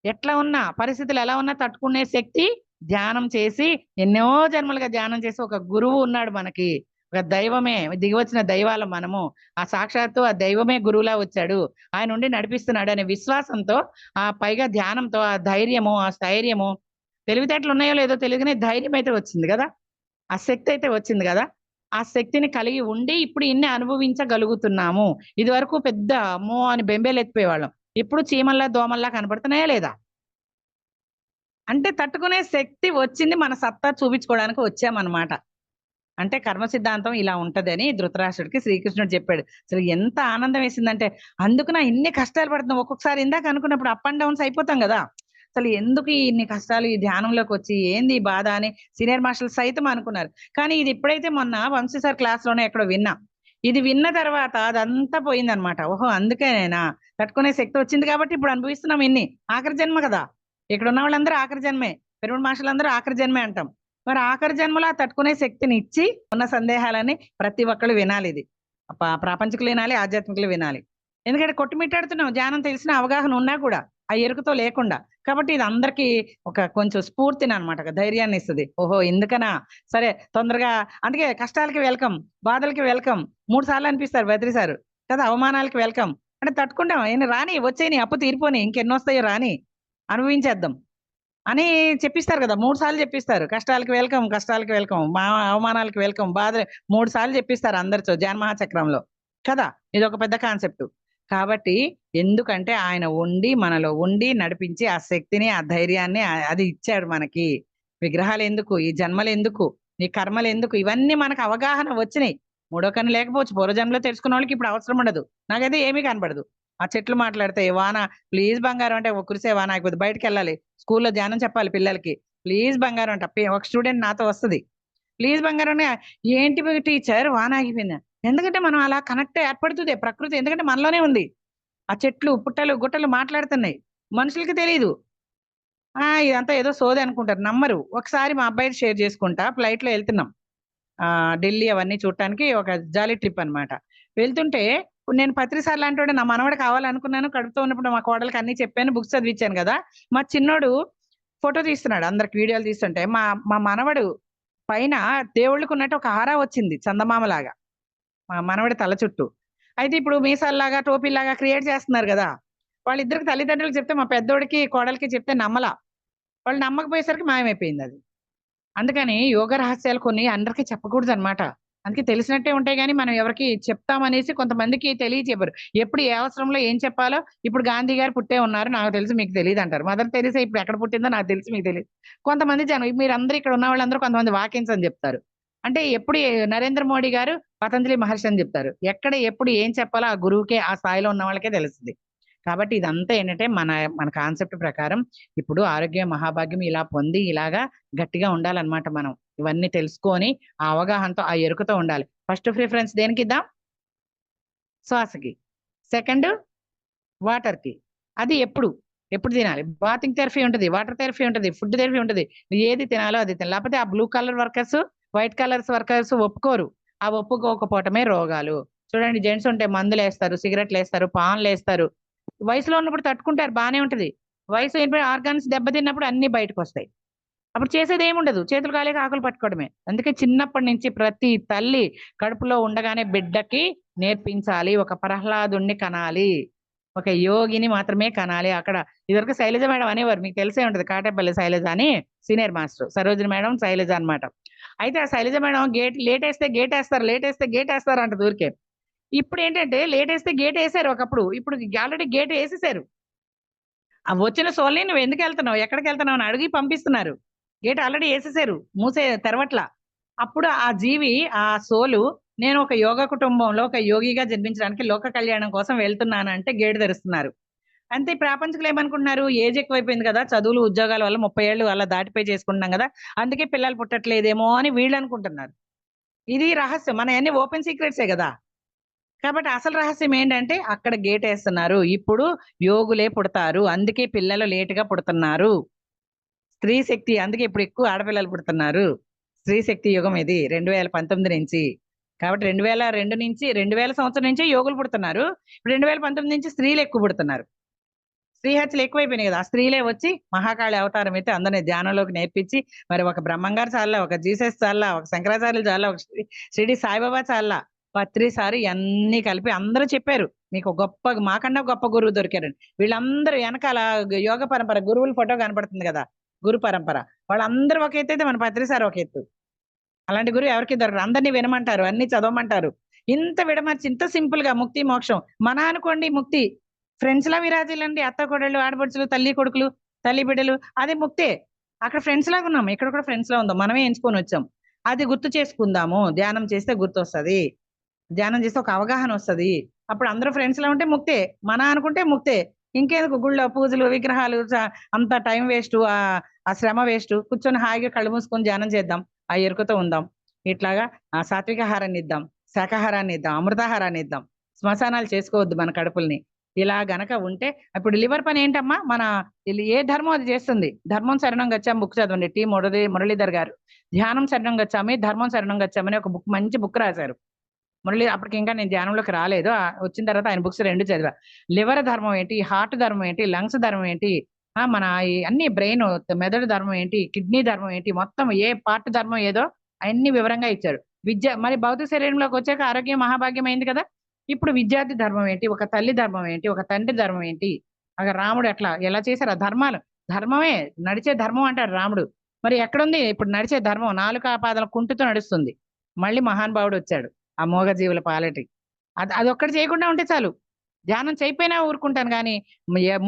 ఎట్లా ఉన్నా పరిస్థితులు ఎలా ఉన్నా తట్టుకునే శక్తి ధ్యానం చేసి ఎన్నో జన్మలుగా ధ్యానం చేసి ఒక గురువు ఉన్నాడు మనకి, ఒక దైవమే దిగివచ్చిన దైవాలం మనము. ఆ సాక్షాత్తు ఆ దైవమే గురువులా వచ్చాడు, ఆయన ఉండి నడిపిస్తున్నాడు అనే విశ్వాసంతో, ఆ పైగా ధ్యానంతో ఆ ధైర్యము ఆ స్థైర్యము, తెలివితేటలు ఉన్నాయో లేదో తెలియని ధైర్యం అయితే వచ్చింది కదా, ఆ శక్తి అయితే వచ్చింది కదా. ఆ శక్తిని కలిగి ఉండి ఇప్పుడు ఇన్ని అనుభవించగలుగుతున్నాము. ఇది వరకు పెద్ద అమ్మో అని బెంబేలు ఎత్తిపోయేవాళ్ళం, ఇప్పుడు చీమల్లా దోమల్లా కనపడుతున్నాయా లేదా. అంటే తట్టుకునే శక్తి వచ్చింది, మన సత్తా చూపించుకోవడానికి వచ్చామన్నమాట. అంటే కర్మ సిద్ధాంతం ఇలా ఉంటదని ధృతరాష్ట్రుడికి శ్రీకృష్ణుడు చెప్పాడు. అసలు ఎంత ఆనందం వేసిందంటే, అందుకు నా ఇన్ని కష్టాలు పడుతున్నాం. ఒక్కొక్కసారి ఇందాక అనుకున్నప్పుడు అప్ అండ్ డౌన్స్ అయిపోతాం కదా, అసలు ఎందుకు ఇన్ని కష్టాలు ఈ ధ్యానంలోకి వచ్చి ఏంది ఈ బాధ అని సీనియర్ మాస్టర్లు సైతం అనుకున్నారు. కానీ ఇది ఎప్పుడైతే మొన్న వంశీ సార్ క్లాస్ లోనే ఎక్కడో విన్నా, ఇది విన్న తర్వాత అదంతా పోయిందనమాట. ఓహో అందుకేనేనా, తట్టుకునే శక్తి వచ్చింది కాబట్టి ఇప్పుడు అనుభవిస్తున్నాం ఇన్ని. ఆఖరి జన్మ కదా, ఇక్కడ ఉన్న వాళ్ళందరూ ఆఖరి జన్మే, పిరమిడ్ మాస్టర్లు అందరూ ఆఖరి జన్మే అంటాం. మరి ఆఖరి జన్మలో తట్టుకునే శక్తిని ఇచ్చి ఉన్న సందేహాలని ప్రతి ఒక్కళ్ళు వినాలి. ఇది ప్రాపంచికులు వినాలి, ఆధ్యాత్మికులు వినాలి. ఎందుకంటే కొట్టుమిట్టాడుతున్నాం ధ్యానం తెలిసిన అవగాహన ఉన్నా కూడా ఆ ఎరుకతో లేకుండా. కాబట్టి ఇది అందరికీ ఒక కొంచెం స్ఫూర్తిని అనమాట, ధైర్యాన్ని ఇస్తుంది. ఓహో ఎందుకనా, సరే తొందరగా. అందుకే కష్టాలకి వెల్కమ్, బాధలకి వెల్కమ్ 3 సార్లు అనిపిస్తారు బద్రి సారు కదా, అవమానాలకి వెల్కమ్ అంటే తట్టుకుంటాం. రాని వచ్చేయని, అప్పు తీరిపోని, ఇంకెన్నో వస్తాయో రాని, అనుభవించేద్దాం అని చెప్పిస్తారు కదా. 3 సార్లు చెప్పిస్తారు, కష్టాలకి వెల్కమ్, కష్టాలకి వెల్కమ్, అవమానాలకి వెల్కమ్, బాధ 3 సార్లు చెప్పిస్తారు అందరితో జ్ఞానమహాచక్రంలో కదా. ఇది ఒక పెద్ద కాన్సెప్ట్. కాబట్టి ఎందుకంటే ఆయన ఉండి మనలో ఉండి నడిపించి ఆ శక్తిని ఆ ధైర్యాన్ని అది ఇచ్చాడు మనకి. విగ్రహాలు ఎందుకు, ఈ జన్మలు ఎందుకు, ఈ కర్మలు ఎందుకు, ఇవన్నీ మనకు అవగాహన వచ్చినాయి. మూడో కన్ను లేకపోవచ్చు, పూర్వజన్మలో తెలుసుకున్న వాళ్ళకి ఇప్పుడు అవసరం ఉండదు. నాకైతే ఏమీ కనపడదు. ఆ చెట్లు మాట్లాడతాయి, వాన ప్లీజ్ బంగారం అంటే కురిసే వాన అయిపోతుంది, బయటకు వెళ్ళాలి, స్కూల్లో ధ్యానం చెప్పాలి పిల్లలకి, ప్లీజ్ బంగారం అంట. ఒక స్టూడెంట్ నాతో వస్తుంది, ప్లీజ్ బంగారం, ఏంటి టీచర్ వాన ఆగిపోయింది. ఎందుకంటే మనం అలా కనెక్ట్ ఏర్పడుతుంది ప్రకృతి, ఎందుకంటే మనలోనే ఉంది. ఆ చెట్లు పుట్టలు గుట్టలు మాట్లాడుతున్నాయి. మనుషులకి తెలియదు. ఇదంతా ఏదో సోది అనుకుంటారు, నమ్మరు. ఒకసారి మా అబ్బాయి షేర్ చేసుకుంటా, ఫ్లైట్ లో వెళ్తున్నాం ఢిల్లీ అవన్నీ చూడటానికి, ఒక జాలీ ట్రిప్ అన్నమాట. వెళ్తుంటే నేను పత్రిసార్లు లాంటి నా మనవడు కావాలనుకున్నాను, కడుపుతో ఉన్నప్పుడు మా కోడలికి అన్ని చెప్పాను, బుక్స్ చదివించాను కదా. మా చిన్నోడు ఫోటో తీస్తున్నాడు, అందరికి వీడియోలు తీస్తుంటే మా మా మనవడు పైన దేవుళ్ళకు ఉన్నట్టు ఒక హారా వచ్చింది చందమామలాగా మా మనవడి తల చుట్టూ. అయితే ఇప్పుడు మీసాల్లాగా టోపీలాగా క్రియేట్ చేస్తున్నారు కదా. వాళ్ళిద్దరికి తల్లిదండ్రులకు చెప్తే, మా పెద్దోడికి కోడలికి చెప్తే నమ్మలా. వాళ్ళు నమ్మకపోయేసరికి మాయమైపోయింది అది. అందుకని యోగ రహస్యాలు కొన్ని అందరికీ చెప్పకూడదు అనమాట. అందుకే తెలిసినట్టే ఉంటాయి కానీ మనం ఎవరికి చెప్తామనేసి కొంతమందికి తెలియచెప్పరు. ఎప్పుడు ఏ అవసరంలో ఏం చెప్పాలో. ఇప్పుడు గాంధీ గారు పుట్టే ఉన్నారు, నాకు తెలుసు మీకు తెలియదు అంటారు. మదర్ తెరీసా ఇప్పుడు ఎక్కడ పుట్టిందో నాకు తెలుసు మీకు తెలియదు. కొంతమంది జనం, మీరందరూ ఇక్కడ ఉన్న వాళ్ళందరూ కొంతమంది వాకిన్స్ అని చెప్తారు. అంటే ఎప్పుడు నరేంద్ర మోడీ గారు పతంజలి మహర్షి అని చెప్తారు. ఎక్కడ ఎప్పుడు ఏం చెప్పాలో ఆ గురువుకే, ఆ స్థాయిలో ఉన్న వాళ్ళకే తెలుస్తుంది. కాబట్టి ఇదంతా ఏంటంటే మన మన కాన్సెప్ట్ ప్రకారం ఇప్పుడు ఆరోగ్య మహాభాగ్యం ఇలా పొంది ఇలాగా గట్టిగా ఉండాలన్నమాట. మనం ఇవన్నీ తెలుసుకొని ఆ అవగాహనతో, ఆ ఎరుకతో ఉండాలి. ఫస్ట్ ప్రిఫరెన్స్ దేనికి ఇద్దాం? శ్వాసకి. సెకండ్ వాటర్ కి. అది ఎప్పుడు ఎప్పుడు తినాలి? బాతింగ్ థెరపీ ఉంటుంది, వాటర్ థెరపీ ఉంటుంది, ఫుడ్ థెరపీ ఉంటుంది. ఏది తినాలో అది తినాలి. లేకపోతే ఆ blue colour workers, white colours workers ఒప్పుకోరు. ఆ ఒప్పుకోకపోవటమే రోగాలు. చూడండి, జెంట్స్ ఉంటే మందులు వేస్తారు, సిగరెట్లు వేస్తారు, పాన్లు వేస్తారు. వయసులో ఉన్నప్పుడు తట్టుకుంటారు, బానే ఉంటది. వయసు అయిపోయి ఆర్గాన్స్ దెబ్బతిన్నప్పుడు అన్ని బయటకు వస్తాయి. అప్పుడు చేసేది ఏముండదు, చేతులు కాలేక ఆకులు పట్టుకోవడమే. అందుకే చిన్నప్పటి నుంచి ప్రతి తల్లి కడుపులో ఉండగానే బిడ్డకి నేర్పించాలి, ఒక ప్రహ్లాదుణ్ణి కనాలి, ఒక యోగిని మాత్రమే కనాలి. అక్కడ ఇదివరకు శైలజ మేడం అనేవారు, మీకు తెలిసే ఉంటది, కాటేపల్లి శైలజ అని senior master, Sarojini madam Shailaja అన్నమాట. అయితే ఆ శైలజ మేడం లేట్ వేస్తే గేట్ వేస్తారు, లేట్ వేస్తే గేట్ వేస్తారు అంట ఊరికే. ఇప్పుడు ఏంటంటే లేట్ వేస్తే గేట్ వేసారు ఒకప్పుడు, ఇప్పుడు ఆల్రెడీ గేట్ వేసేసారు. ఆ వచ్చిన సోల్ని నువ్వు ఎందుకు వెళ్తున్నావు, ఎక్కడికి వెళ్తున్నావు అని అడిగి పంపిస్తున్నారు. గేట్ ఆల్రెడీ వేసేసారు, తెరవట్ల. అప్పుడు ఆ జీవి, ఆ సోలు, నేను ఒక యోగ కుటుంబంలో ఒక యోగిగా జన్మించడానికి లోక కళ్యాణం కోసం వెళ్తున్నాను అంటే గేట్ తెరుస్తున్నారు. అంతే. ప్రాపంచికులు ఏమనుకుంటున్నారు, ఏజ్ ఎక్కువైపోయింది కదా, చదువులు ఉద్యోగాల వల్ల 30 ఏళ్ళు అలా దాటిపోయి చేసుకుంటున్నాం కదా, అందుకే పిల్లలు పుట్టట్లేదేమో అని వీళ్ళు అనుకుంటున్నారు. ఇది రహస్యం, మన అన్ని ఓపెన్ సీక్రెట్సే కదా. కాబట్టి అసలు రహస్యం ఏంటంటే అక్కడ గేట్ వేస్తున్నారు. ఇప్పుడు యోగులే పుడతారు, అందుకే పిల్లలు లేటుగా పుడుతున్నారు. స్త్రీ శక్తి, అందుకే ఇప్పుడు ఎక్కువ ఆడపిల్లలు పుడుతున్నారు. స్త్రీ శక్తి యుగం ఇది 2019 నుంచి. కాబట్టి 2002 నుంచి 2000 సంవత్సరం నుంచే యోగులు పుడుతున్నారు. 2019 నుంచి స్త్రీలు ఎక్కువ పుడుతున్నారు. స్త్రీ హత్యలు ఎక్కువైపోయినాయి కదా. ఆ స్త్రీలే వచ్చి మహాకాళి అవతారం ఎత్తి అందరినీ ధ్యానంలోకి నేర్పించి, మరి ఒక బ్రహ్మంగారు చాలా, ఒక జీసస్ చాలా, ఒక శంకరాచార్యులు చాలా, ఒక షిరిడి సాయిబాబా చాలా, పత్రిసారి అన్ని కలిపి అందరూ చెప్పారు. మీకు గొప్ప, మాకన్నా గొప్ప గురువు దొరికారండి. వీళ్ళందరూ వెనకాల యోగ పరంపర గురువుల ఫోటో కనపడుతుంది కదా, గురు పరంపర, వాళ్ళందరూ ఒక ఎత్తు అయితే మన పత్రిసారి ఒక ఎత్తు. అలాంటి గురువు ఎవరికి దొరకరు. అందరినీ వినమంటారు, అన్ని చదవమంటారు. ఇంత విడమర్చి, ఇంత సింపుల్ గా ముక్తి మోక్షం. మన అనుకోండి ముక్తి ఫ్రెండ్స్ లా విరాజిల్లండి, అత్త కోడళ్ళు, ఆడపడుచులు, తల్లి కొడుకులు, తల్లి బిడ్డలు, అదే ముక్తే. అక్కడ ఫ్రెండ్స్ లాగా ఉన్నాం, ఇక్కడ కూడా ఫ్రెండ్స్ లా ఉందాం, మనమే ఎంచుకొని వచ్చాం. అది గుర్తు చేసుకుందాము. ధ్యానం చేస్తే గుర్తు వస్తుంది, ధ్యానం చేస్తే ఒక అవగాహన వస్తుంది. అప్పుడు అందరూ ఫ్రెండ్స్ లా ఉంటే ముక్తే, మన అనుకుంటే ముక్తే. ఇంకేందుకు గుళ్ళో పూజలు, విగ్రహాలు, అంత టైం వేస్ట్, ఆ శ్రమ వేస్ట్. కూర్చొని హాయిగా కళ్ళు మూసుకొని ధ్యానం చేద్దాం, ఆ ఎరుకతో ఉందాం. ఇట్లాగా ఆ సాత్విక ఆహారాన్ని ఇద్దాం, శాకాహారాన్ని ఇద్దాం, అమృతాహారాన్ని ఇద్దాం. శ్మశానాలు చేసుకోవద్దు మన కడుపుల్ని. ఇలా గనక ఉంటే, ఇప్పుడు లివర్ పని ఏంటమ్మా, మన ఏ ధర్మం అది చేస్తుంది. ధర్మం శరణం గచ్చాం బుక్ చదవండి, టి మురళీధర్ గారు. ధ్యానం శరణం గచ్చామి, ధర్మం శరణం గచ్చామని ఒక బుక్, మంచి బుక్ రాశారు మురళి. అప్పటికి ఇంకా నేను ధ్యానంలోకి రాలేదు, వచ్చిన తర్వాత ఆయన బుక్స్ 2 చదివా. లివర్ ధర్మం ఏంటి, హార్ట్ ధర్మం ఏంటి, లంగ్స్ ధర్మం ఏంటి, మన అన్ని బ్రెయిన్, మెదడు ధర్మం ఏంటి, కిడ్నీ ధర్మం ఏంటి, మొత్తం ఏ పార్ట్ ధర్మం ఏదో అన్ని వివరంగా ఇచ్చాడు. విద్య, మరి భౌతిక శరీరంలోకి వచ్చాక ఆరోగ్యం మహాభాగ్యం అయింది కదా. ఇప్పుడు విద్యార్థి ధర్మం ఏంటి, ఒక తల్లి ధర్మం ఏంటి, ఒక తండ్రి ధర్మం ఏంటి, అక్కడ రాముడు ఎలా చేశారు ఆ ధర్మాలు. ధర్మమే నడిచే ధర్మం అంటాడు రాముడు. మరి ఎక్కడుంది ఇప్పుడు నడిచే ధర్మం? 4 పాదాల కుంటుతో నడుస్తుంది. మళ్ళీ మహానుభావుడు వచ్చాడు ఆ మూగ జీవుల పాలటి. అది ఒక్కటి చేయకుండా ఉంటే చాలు. ధ్యానం చేయకపోయినా ఊరుకుంటాను కానీ,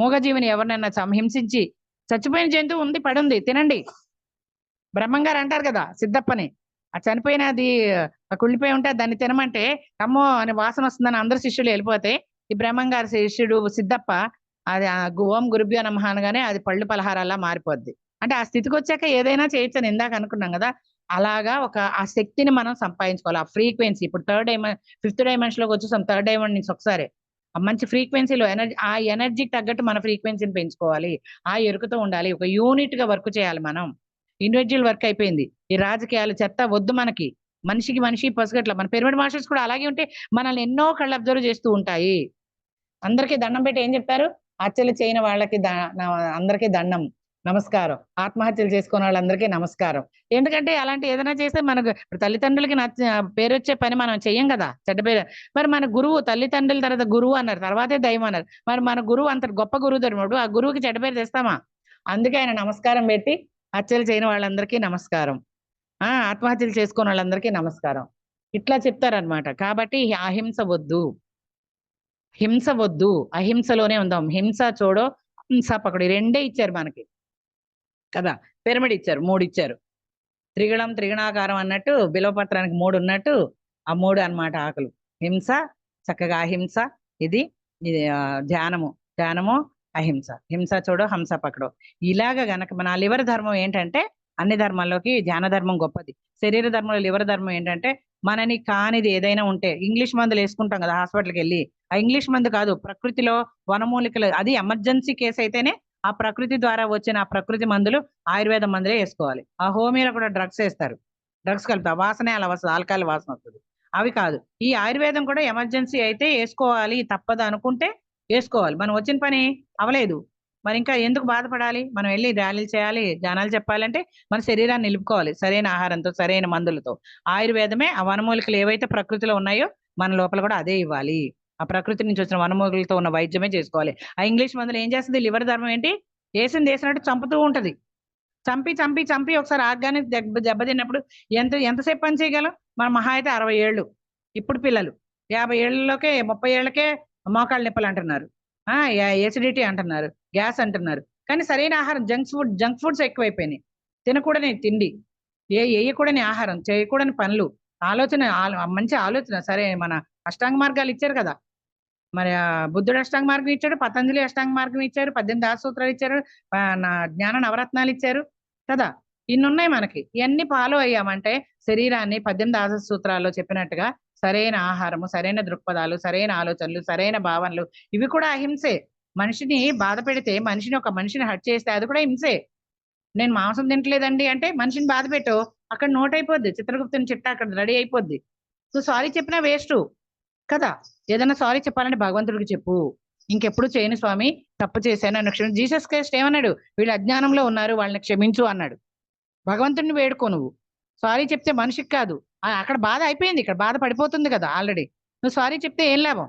మూగజీవిని ఎవరినైనా హింసించి, చచ్చిపోయిన జంతువు ఉంది, పడుంది, తినండి. బ్రహ్మంగారు అంటారు కదా సిద్ధప్పని, ఆ చనిపోయినది కుళ్ళిపోయి ఉంటే దాన్ని తినమంటే అమ్మో అని వాసన వస్తుందని అందరు శిష్యులు వెళ్ళిపోతే, ఈ బ్రహ్మంగారి శిష్యుడు సిద్ధప్ప అది ఓం గురుభ్యో నమః అనగానే అది పళ్ళు పలహారాలా మారిపోద్ది. అంటే ఆ స్థితికి వచ్చాక ఏదైనా చేయొచ్చని ఇందాక అనుకున్నాం కదా. అలాగా ఆ శక్తిని మనం సంపాదించుకోవాలి, ఆ ఫ్రీక్వెన్సీ. ఇప్పుడు 5th డైమెన్షన్ లోకి వచ్చేసాం, 3rd డైమెన్షన్ నుంచి ఒకసారి ఆ మంచి ఫ్రీక్వెన్సీలో ఎనర్జీ, ఆ ఎనర్జీకి తగ్గట్టు మన ఫ్రీక్వెన్సీని పెంచుకోవాలి. ఆ ఎరుకతో ఉండాలి. ఒక యూనిట్ గా వర్క్ చేయాలి మనం. ఇండివిజువల్ వర్క్ అయిపోయింది. ఈ రాజకీయాలు చెత్త వద్దు మనకి. మనిషికి మనిషి పసుగట్ల. మన పిరమిడ్ మాస్టర్స్ కూడా అలాగే ఉంటే మనల్ని ఎన్నో కళ్ళు అబ్జర్వ్ చేస్తూ ఉంటాయి. అందరికీ దండం పెట్టి ఏం చెప్తారు? హత్యలు చేయని వాళ్ళకి అందరికీ దండం, నమస్కారం. ఆత్మహత్యలు చేసుకున్న వాళ్ళందరికీ నమస్కారం. ఎందుకంటే అలాంటి ఏదైనా చేస్తే మనకు ఇప్పుడు తల్లిదండ్రులకి పేరు వచ్చే పని మనం చెయ్యం కదా, చెడ్డ పేరు. మరి మన గురువు, తల్లిదండ్రుల తర్వాత గురువు అన్నారు, తర్వాతే దైవం అన్నారు. మరి మన గురువు అంత గొప్ప గురువు ధర్ముడు, ఆ గురువుకి చెడ్డ పేరు తెస్తామా? అందుకే ఆయన నమస్కారం పెట్టి హత్యలు చేయని వాళ్ళందరికీ నమస్కారం, ఆత్మహత్యలు చేసుకున్న వాళ్ళందరికీ నమస్కారం, ఇట్లా చెప్తారనమాట. కాబట్టి అహింస వద్దు, హింస వద్దు, అహింసలోనే ఉందాం. హింస చూడో, హింస పకడు, రెండే ఇచ్చారు మనకి కదా. పిరమిడ్ ఇచ్చారు, 3 ఇచ్చారు. త్రిగుణం త్రిగుణాకారం అన్నట్టు బిలవపత్రానికి 3 ఉన్నట్టు ఆ 3 అన్నమాట ఆకులు. హింస, చక్కగా అహింస, ఇది ధ్యానము అహింస. హింస చూడో, హంస పకడో. ఇలాగ గనక మన లివర్ ధర్మం ఏంటంటే, అన్ని ధర్మాల్లోకి ధ్యాన ధర్మం గొప్పది. శరీర ధర్మంలో లివర్ ధర్మం ఏంటంటే, మనని కానిది ఏదైనా ఉంటే ఇంగ్లీష్ మందులు వేసుకుంటాం కదా హాస్పిటల్కి వెళ్ళి, ఆ ఇంగ్లీష్ మందు కాదు, ప్రకృతిలో వనమూలికలు, అది ఎమర్జెన్సీ కేసు అయితేనే ఆ ప్రకృతి ద్వారా వచ్చిన ఆ ప్రకృతి మందులు, ఆయుర్వేద మందులే వేసుకోవాలి. ఆ హోమియోలో కూడా డ్రగ్స్ వేస్తారు, డ్రగ్స్ కలుపుతారు, వాసనే అలా వస్తుంది, ఆల్కహాల్ వాసన వస్తుంది. అవి కాదు, ఈ ఆయుర్వేదం కూడా ఎమర్జెన్సీ అయితే వేసుకోవాలి, తప్పదు అనుకుంటే వేసుకోవాలి. మనం వచ్చిన పని అవలేదు, మరి ఇంకా ఎందుకు బాధపడాలి? మనం వెళ్ళి ర్యాలీలు చేయాలి, ధ్యానాలు చెప్పాలంటే మన శరీరాన్ని నిలుపుకోవాలి సరైన ఆహారంతో, సరైన మందులతో. ఆయుర్వేదమే ఆ వనమూలికలు ఏవైతే ప్రకృతిలో ఉన్నాయో మన లోపల కూడా అదే ఇవ్వాలి. ఆ ప్రకృతి నుంచి వచ్చిన వనమూలికలతో ఉన్న వైద్యమే చేసుకోవాలి. ఆ ఇంగ్లీష్ మందులు ఏం చేస్తుంది? లివర్ ధర్మం ఏంటి? వేసింది వేసినట్టు చంపుతూ ఉంటది. చంపి చంపి చంపి ఒకసారి ఆగ్గానే దెబ్బతిన్నప్పుడు ఎంతసేపు పని చేయగలం? మన మహా అయితే 60 ఏళ్ళు. ఇప్పుడు పిల్లలు 50 ఏళ్ళలోకే 30 ఏళ్ళకే మోకాళ్ళ నొప్పులు అంటున్నారు, ఎసిడిటీ అంటున్నారు, గ్యాస్ అంటున్నారు. కానీ సరైన ఆహారం, జంక్ ఫుడ్స్ ఎక్కువైపోయినాయి. తినకూడని తిండి, వేయకూడని ఆహారం, చేయకూడని పనులు, మంచి ఆలోచన. సరే, మన అష్టాంగ మార్గాలు ఇచ్చారు కదా, మరి బుద్ధుడు అష్టాంగ మార్గం ఇచ్చాడు, పతంజలి అష్టాంగ మార్గం ఇచ్చారు, 18 సూత్రాలు ఇచ్చారు, జ్ఞాన నవరత్నాలు ఇచ్చారు కదా. ఇన్ని ఉన్నాయి మనకి. ఇవన్నీ ఫాలో అయ్యామంటే శరీరాన్ని 18 సూత్రాల్లో చెప్పినట్టుగా సరైన ఆహారము, సరైన దృక్పథాలు, సరైన ఆలోచనలు, సరైన భావనలు, ఇవి కూడా అహింసే. మనిషిని బాధ పెడితే, ఒక మనిషిని హట్ చేస్తే అది కూడా హింసే. నేను మాంసం తింటలేదండి అంటే మనిషిని బాధ పెట్టు, అక్కడ నోట్ అయిపోద్ది, చిత్రగుప్తుని చిట్ట అక్కడ రెడీ అయిపోద్ది. సో సారీ చెప్పినా వేస్ట్ కదా. ఏదైనా సారీ చెప్పాలంటే భగవంతుడికి చెప్పు, ఇంకెప్పుడు చేయను స్వామి, తప్పు చేశాను అని క్షమించు. జీసస్ క్రైస్ట్ ఏమన్నాడు? వీళ్ళు అజ్ఞానంలో ఉన్నారు, వాళ్ళని క్షమించు అన్నాడు. భగవంతుడిని వేడుకో నువ్వు. సారీ చెప్తే మనిషికి కాదు, అక్కడ బాధ అయిపోయింది, ఇక్కడ బాధ పడిపోతుంది కదా ఆల్రెడీ. నువ్వు సారీ చెప్తే ఏం లాభం?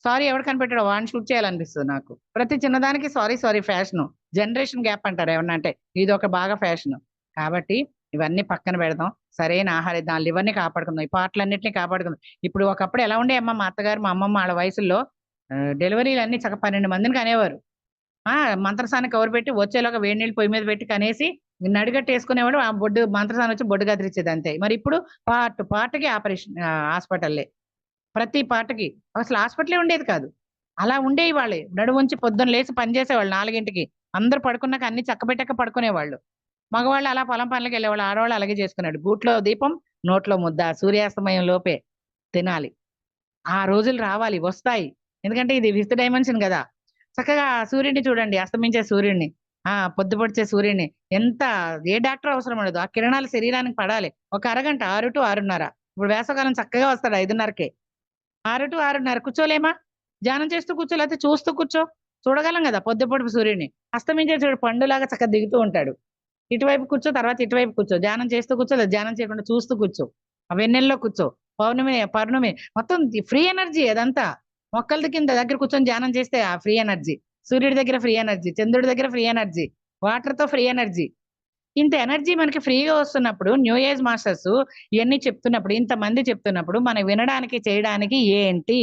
సారీ ఎవడు కనిపెట్టాడో వాడిని షూట్ చేయాలనిపిస్తుంది నాకు. ప్రతి చిన్నదానికి sorry sorry fashion, generation gap అంటారు ఏమన్నా అంటే, ఇది ఒక బాగా ఫ్యాషన్. కాబట్టి ఇవన్నీ పక్కన పెడదాం, సరైన ఆహారం, దాని లివర్ని కాపాడుకుందాం, ఈ పాటలన్నింటినీ కాపాడుకుందాం. ఇప్పుడు ఒకప్పుడు ఎలా ఉండే అమ్మ, మా అత్తగారు మా అమ్మమ్మ వాళ్ళ వయసుల్లో డెలివరీలు అన్ని చక్క 12 మందిని కనేవారు. మంత్రసాన్ని కవర్ పెట్టి వచ్చేలాగా వేడి నీళ్ళు పొయ్యి మీద పెట్టి కనేసి నడిగట్టు వేసుకునేవాడు. ఆ బొడ్డు మంత్రసాన్ని వచ్చి బొడ్డు గదిరిచ్చేది అంతే. మరి ఇప్పుడు పార్ట్కి ఆపరేషన్, హాస్పిటల్లే, ప్రతి పాటకి. అసలు హాస్పిటలే ఉండేది కాదు, అలా ఉండేవి వాళ్ళే. నడుముంచి పొద్దున్న లేచి పనిచేసేవాళ్ళు 4ంటికి, అందరూ పడుకున్నాక అన్ని చక్కబెట్టక పడుకునేవాళ్ళు. మగవాళ్ళు అలా పొలం పనులకు వెళ్ళేవాళ్ళు, ఆడవాళ్ళు అలాగే చేసుకున్నాడు. గూట్లో దీపం, నోట్లో ముద్ద, సూర్యాస్తమయం లోపే తినాలి. ఆ రోజులు రావాలి, వస్తాయి. ఎందుకంటే ఇది 5th డైమెన్షన్ కదా. చక్కగా సూర్యుడిని చూడండి, అస్తమించే సూర్యుడిని, పొద్దు పొడిచే సూర్యుడిని. ఏ డాక్టర్ అవసరం ఉండదు, ఆ కిరణాలు శరీరానికి పడాలి. ఒక అరగంట, 6 to 6:30. ఇప్పుడు వేసవకాలం చక్కగా వస్తాడు 5:30కే. 6 to 6:30 కూర్చోలేమా? ధ్యానం చేస్తూ కూర్చో, లేకపోతే చూస్తూ కూర్చో, చూడగలం కదా పొద్దు పొడుపు సూర్యుడిని. అస్తమించే చూడు, పండులాగా చక్కగా దిగుతూ ఉంటాడు. ఇటువైపు కూర్చో, తర్వాత ఇటువైపు కూర్చో, ధ్యానం చేస్తూ కూర్చో, లేదా ధ్యానం చేయకుండా చూస్తూ కూర్చో, ఆ వెన్నెల్లో కూర్చో, పౌర్ణమి మొత్తం ఫ్రీ ఎనర్జీ అదంతా. మొక్కల కింద దగ్గర కూర్చొని ధ్యానం చేస్తే ఆ ఫ్రీ ఎనర్జీ, సూర్యుడి దగ్గర ఫ్రీ ఎనర్జీ, చంద్రుడి దగ్గర ఫ్రీ ఎనర్జీ, వాటర్ తో ఫ్రీ ఎనర్జీ. ఇంత ఎనర్జీ మనకి ఫ్రీగా వస్తున్నప్పుడు, న్యూ ఏజ్ మాస్టర్స్ ఇవన్నీ చెప్తున్నప్పుడు, ఇంతమంది చెప్తున్నప్పుడు మనం వినడానికి, చేయడానికి ఏంటి?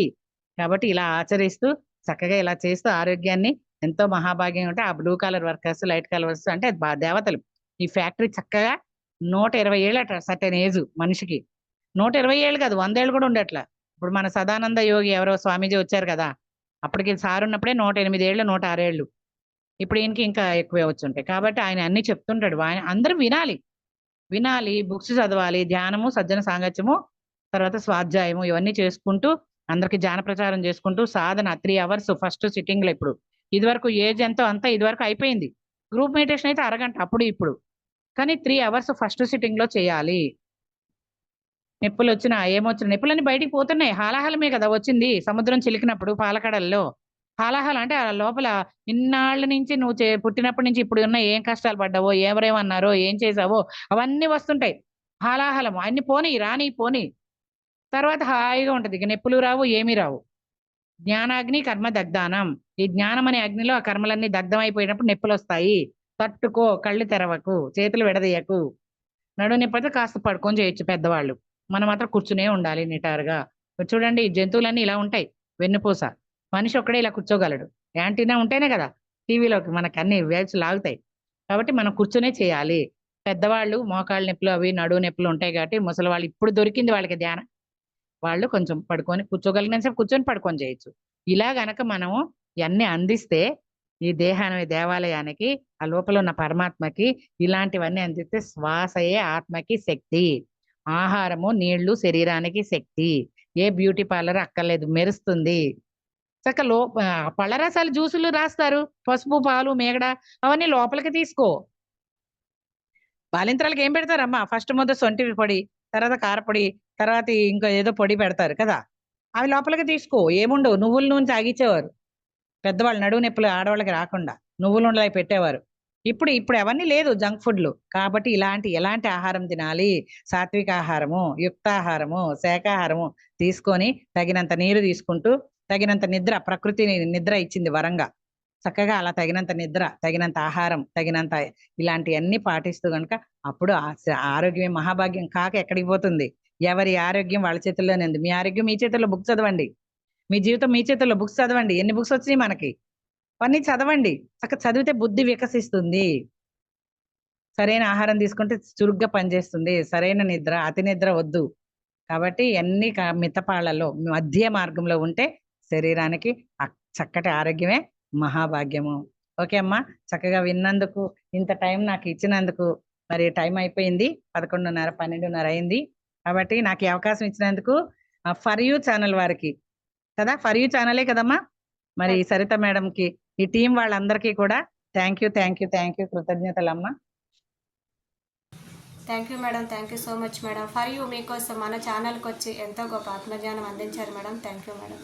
కాబట్టి ఇలా ఆచరిస్తూ చక్కగా ఇలా చేస్తూ ఆరోగ్యాన్ని ఎంతో మహాభాగ్యం ఉంటే, ఆ blue colour workers, light colour workers అంటే దేవతలు. ఈ ఫ్యాక్టరీ చక్కగా 120 ఏళ్ళట సర్టెన్ ఏజ్ మనిషికి. 120 ఏళ్ళు కాదు, 100 ఏళ్ళు కూడా ఉండట్లా. ఇప్పుడు మన సదానంద యోగి ఎవరో స్వామీజీ వచ్చారు కదా, అప్పటికి సార్ ఉన్నప్పుడే 108 ఏళ్ళు, 106 ఏళ్ళు. ఇప్పుడు ఈయనకి ఇంకా ఎక్కువే వచ్చుంటాయి. కాబట్టి ఆయన అన్ని చెప్తుంటాడు. అందరూ వినాలి, బుక్స్ చదవాలి, ధ్యానము, సజ్జన సాంగత్యము, తర్వాత స్వాధ్యాయము, ఇవన్నీ చేసుకుంటూ అందరికి జాన ప్రచారం చేసుకుంటూ సాధన 3 hours ఫస్ట్ సిట్టింగ్ లో. ఇప్పుడు ఇదివరకు ఏజ్ ఎంతో అంతా ఇదివరకు అయిపోయింది. గ్రూప్ మెడిటేషన్ అయితే అరగంట అప్పుడు ఇప్పుడు, కానీ 3 hours ఫస్ట్ సిట్టింగ్ లో చేయాలి. నొప్పులు వచ్చినా ఏమొచ్చినా నొప్పులన్నీ బయటికి పోతున్నాయి. హాలాహలమే కదా వచ్చింది సముద్రం చిలికినప్పుడు పాలకడల్లో. హాలాహలం అంటే ఆ లోపల ఇన్నాళ్ళ నుంచి నువ్వు పుట్టినప్పటి నుంచి ఇప్పుడు ఉన్న ఏం కష్టాలు పడ్డావో, ఎవరేమన్నారో, ఏం చేసావో అవన్నీ వస్తుంటాయి. హాలాహలం అన్ని పోనీ రాని పోనీ, తర్వాత హాయిగా ఉంటది. ఇక నొప్పులు రావు, ఏమీ రావు. జ్ఞానాగ్ని కర్మ దగ్ధానం. ఈ జ్ఞానం అనే అగ్నిలో ఆ కర్మలన్నీ దగ్ధం అయిపోయినప్పుడు నొప్పులు వస్తాయి. తట్టుకో, కళ్ళు తెరవకు, చేతులు విడదీయకు. నడు నొప్పి కాస్త పడుకొని చేయొచ్చు పెద్దవాళ్ళు. మనం మాత్రం కూర్చునే ఉండాలి నిటారుగా. ఇప్పుడు చూడండి, ఈ జంతువులన్నీ ఇలా ఉంటాయి. వెన్నుపూస. మనిషి ఒక్కడే ఇలా కూర్చోగలడు. యాంటీనా ఉంటేనే కదా టీవీలోకి మనకు అన్ని వేవ్స్ లాగుతాయి. కాబట్టి మనం కూర్చునే చేయాలి. పెద్దవాళ్ళు మోకాళ్ళ నొప్పులు అవి నడువు నొప్పులు ఉంటాయి కాబట్టి ముసలి వాళ్ళు ఇప్పుడు దొరికింది వాళ్ళకి ధ్యానం. వాళ్ళు కొంచెం పడుకొని కూర్చోగలిగినంతసేపు కూర్చొని పడుకొని చేయొచ్చు. ఇలా గనక మనము ఇవన్నీ అందిస్తే ఈ దేహాన్ని దేవాలయానికి, ఆ లోపల ఉన్న పరమాత్మకి ఇలాంటివన్నీ అందిస్తే శ్వాసయే ఆత్మకి శక్తి. ఆహారము నీళ్లు శరీరానికి శక్తి. ఏ బ్యూటీ పార్లర్ అక్కర్లేదు, మెరుస్తుంది. చక్క పళ్ళ రసాలు జ్యూసులు రాస్తారు, పసుపు పాలు మేగడ అవన్నీ లోపలికి తీసుకో. బాలింత్రాలకు ఏం పెడతారమ్మా? ఫస్ట్ ముందు సొంటి పొడి, తర్వాత కారపొడి, తర్వాత ఇంకా ఏదో పొడి పెడతారు కదా, అవి లోపలికి తీసుకో. ఏముండవు, నువ్వుల నూనె తాగిచ్చేవారు పెద్దవాళ్ళు నడువు నొప్పులు ఆడవాళ్ళకి రాకుండా. నువ్వులు ఉండలు పెట్టేవారు. ఇప్పుడు అవన్నీ లేదు జంక్ ఫుడ్లు. కాబట్టి ఎలాంటి ఆహారం తినాలి? సాత్విక ఆహారము, యుక్తాహారము, శాకాహారము తీసుకొని తగినంత నీరు తీసుకుంటూ, తగినంత నిద్ర, ప్రకృతి నిద్ర ఇచ్చింది వరంగా. చక్కగా అలా తగినంత నిద్ర, తగినంత ఆహారం, తగినంత ఇలాంటివన్నీ పాటిస్తూ గనుక అప్పుడు ఆరోగ్యమే మహాభాగ్యం. కాక ఎక్కడికి పోతుంది? ఎవరి ఆరోగ్యం వాళ్ళ చేతుల్లోనే ఉంది. మీ ఆరోగ్యం మీ చేతుల్లో. బుక్ చదవండి. మీ జీవితం మీ చేతుల్లో. బుక్స్ చదవండి. ఎన్ని బుక్స్ వచ్చినాయి మనకి? అవన్నీ చదవండి. చదివితే బుద్ధి వికసిస్తుంది. సరైన ఆహారం తీసుకుంటే చురుగ్గా పనిచేస్తుంది. సరైన నిద్ర, అతి నిద్ర వద్దు. కాబట్టి అన్ని మితపాళ్లలో మధ్య మార్గంలో ఉంటే శరీరానికి చక్కటి ఆరోగ్యమే మహాభాగ్యము. ఓకే అమ్మా, చక్కగా విన్నందుకు, ఇంత టైం నాకు ఇచ్చినందుకు. మరి టైం అయిపోయింది, 11:30 12:30 అయింది. కాబట్టి నాకు ఈ అవకాశం ఇచ్చినందుకు ఫర్ యూ ఛానల్ వారికి కదా, ఫర్ యూ ఛానలే కదమ్మా, మరి సరిత మేడంకి, ఈ టీం వాళ్ళందరికీ కూడా థ్యాంక్ యూ కృతజ్ఞతలమ్మా. Thank you madam, thank you so much madam. For you మీకోసం మన ఛానల్కి వచ్చి ఎంతో గొప్ప ఆత్మజ్ఞానం అందించారు మేడం. Thank you madam.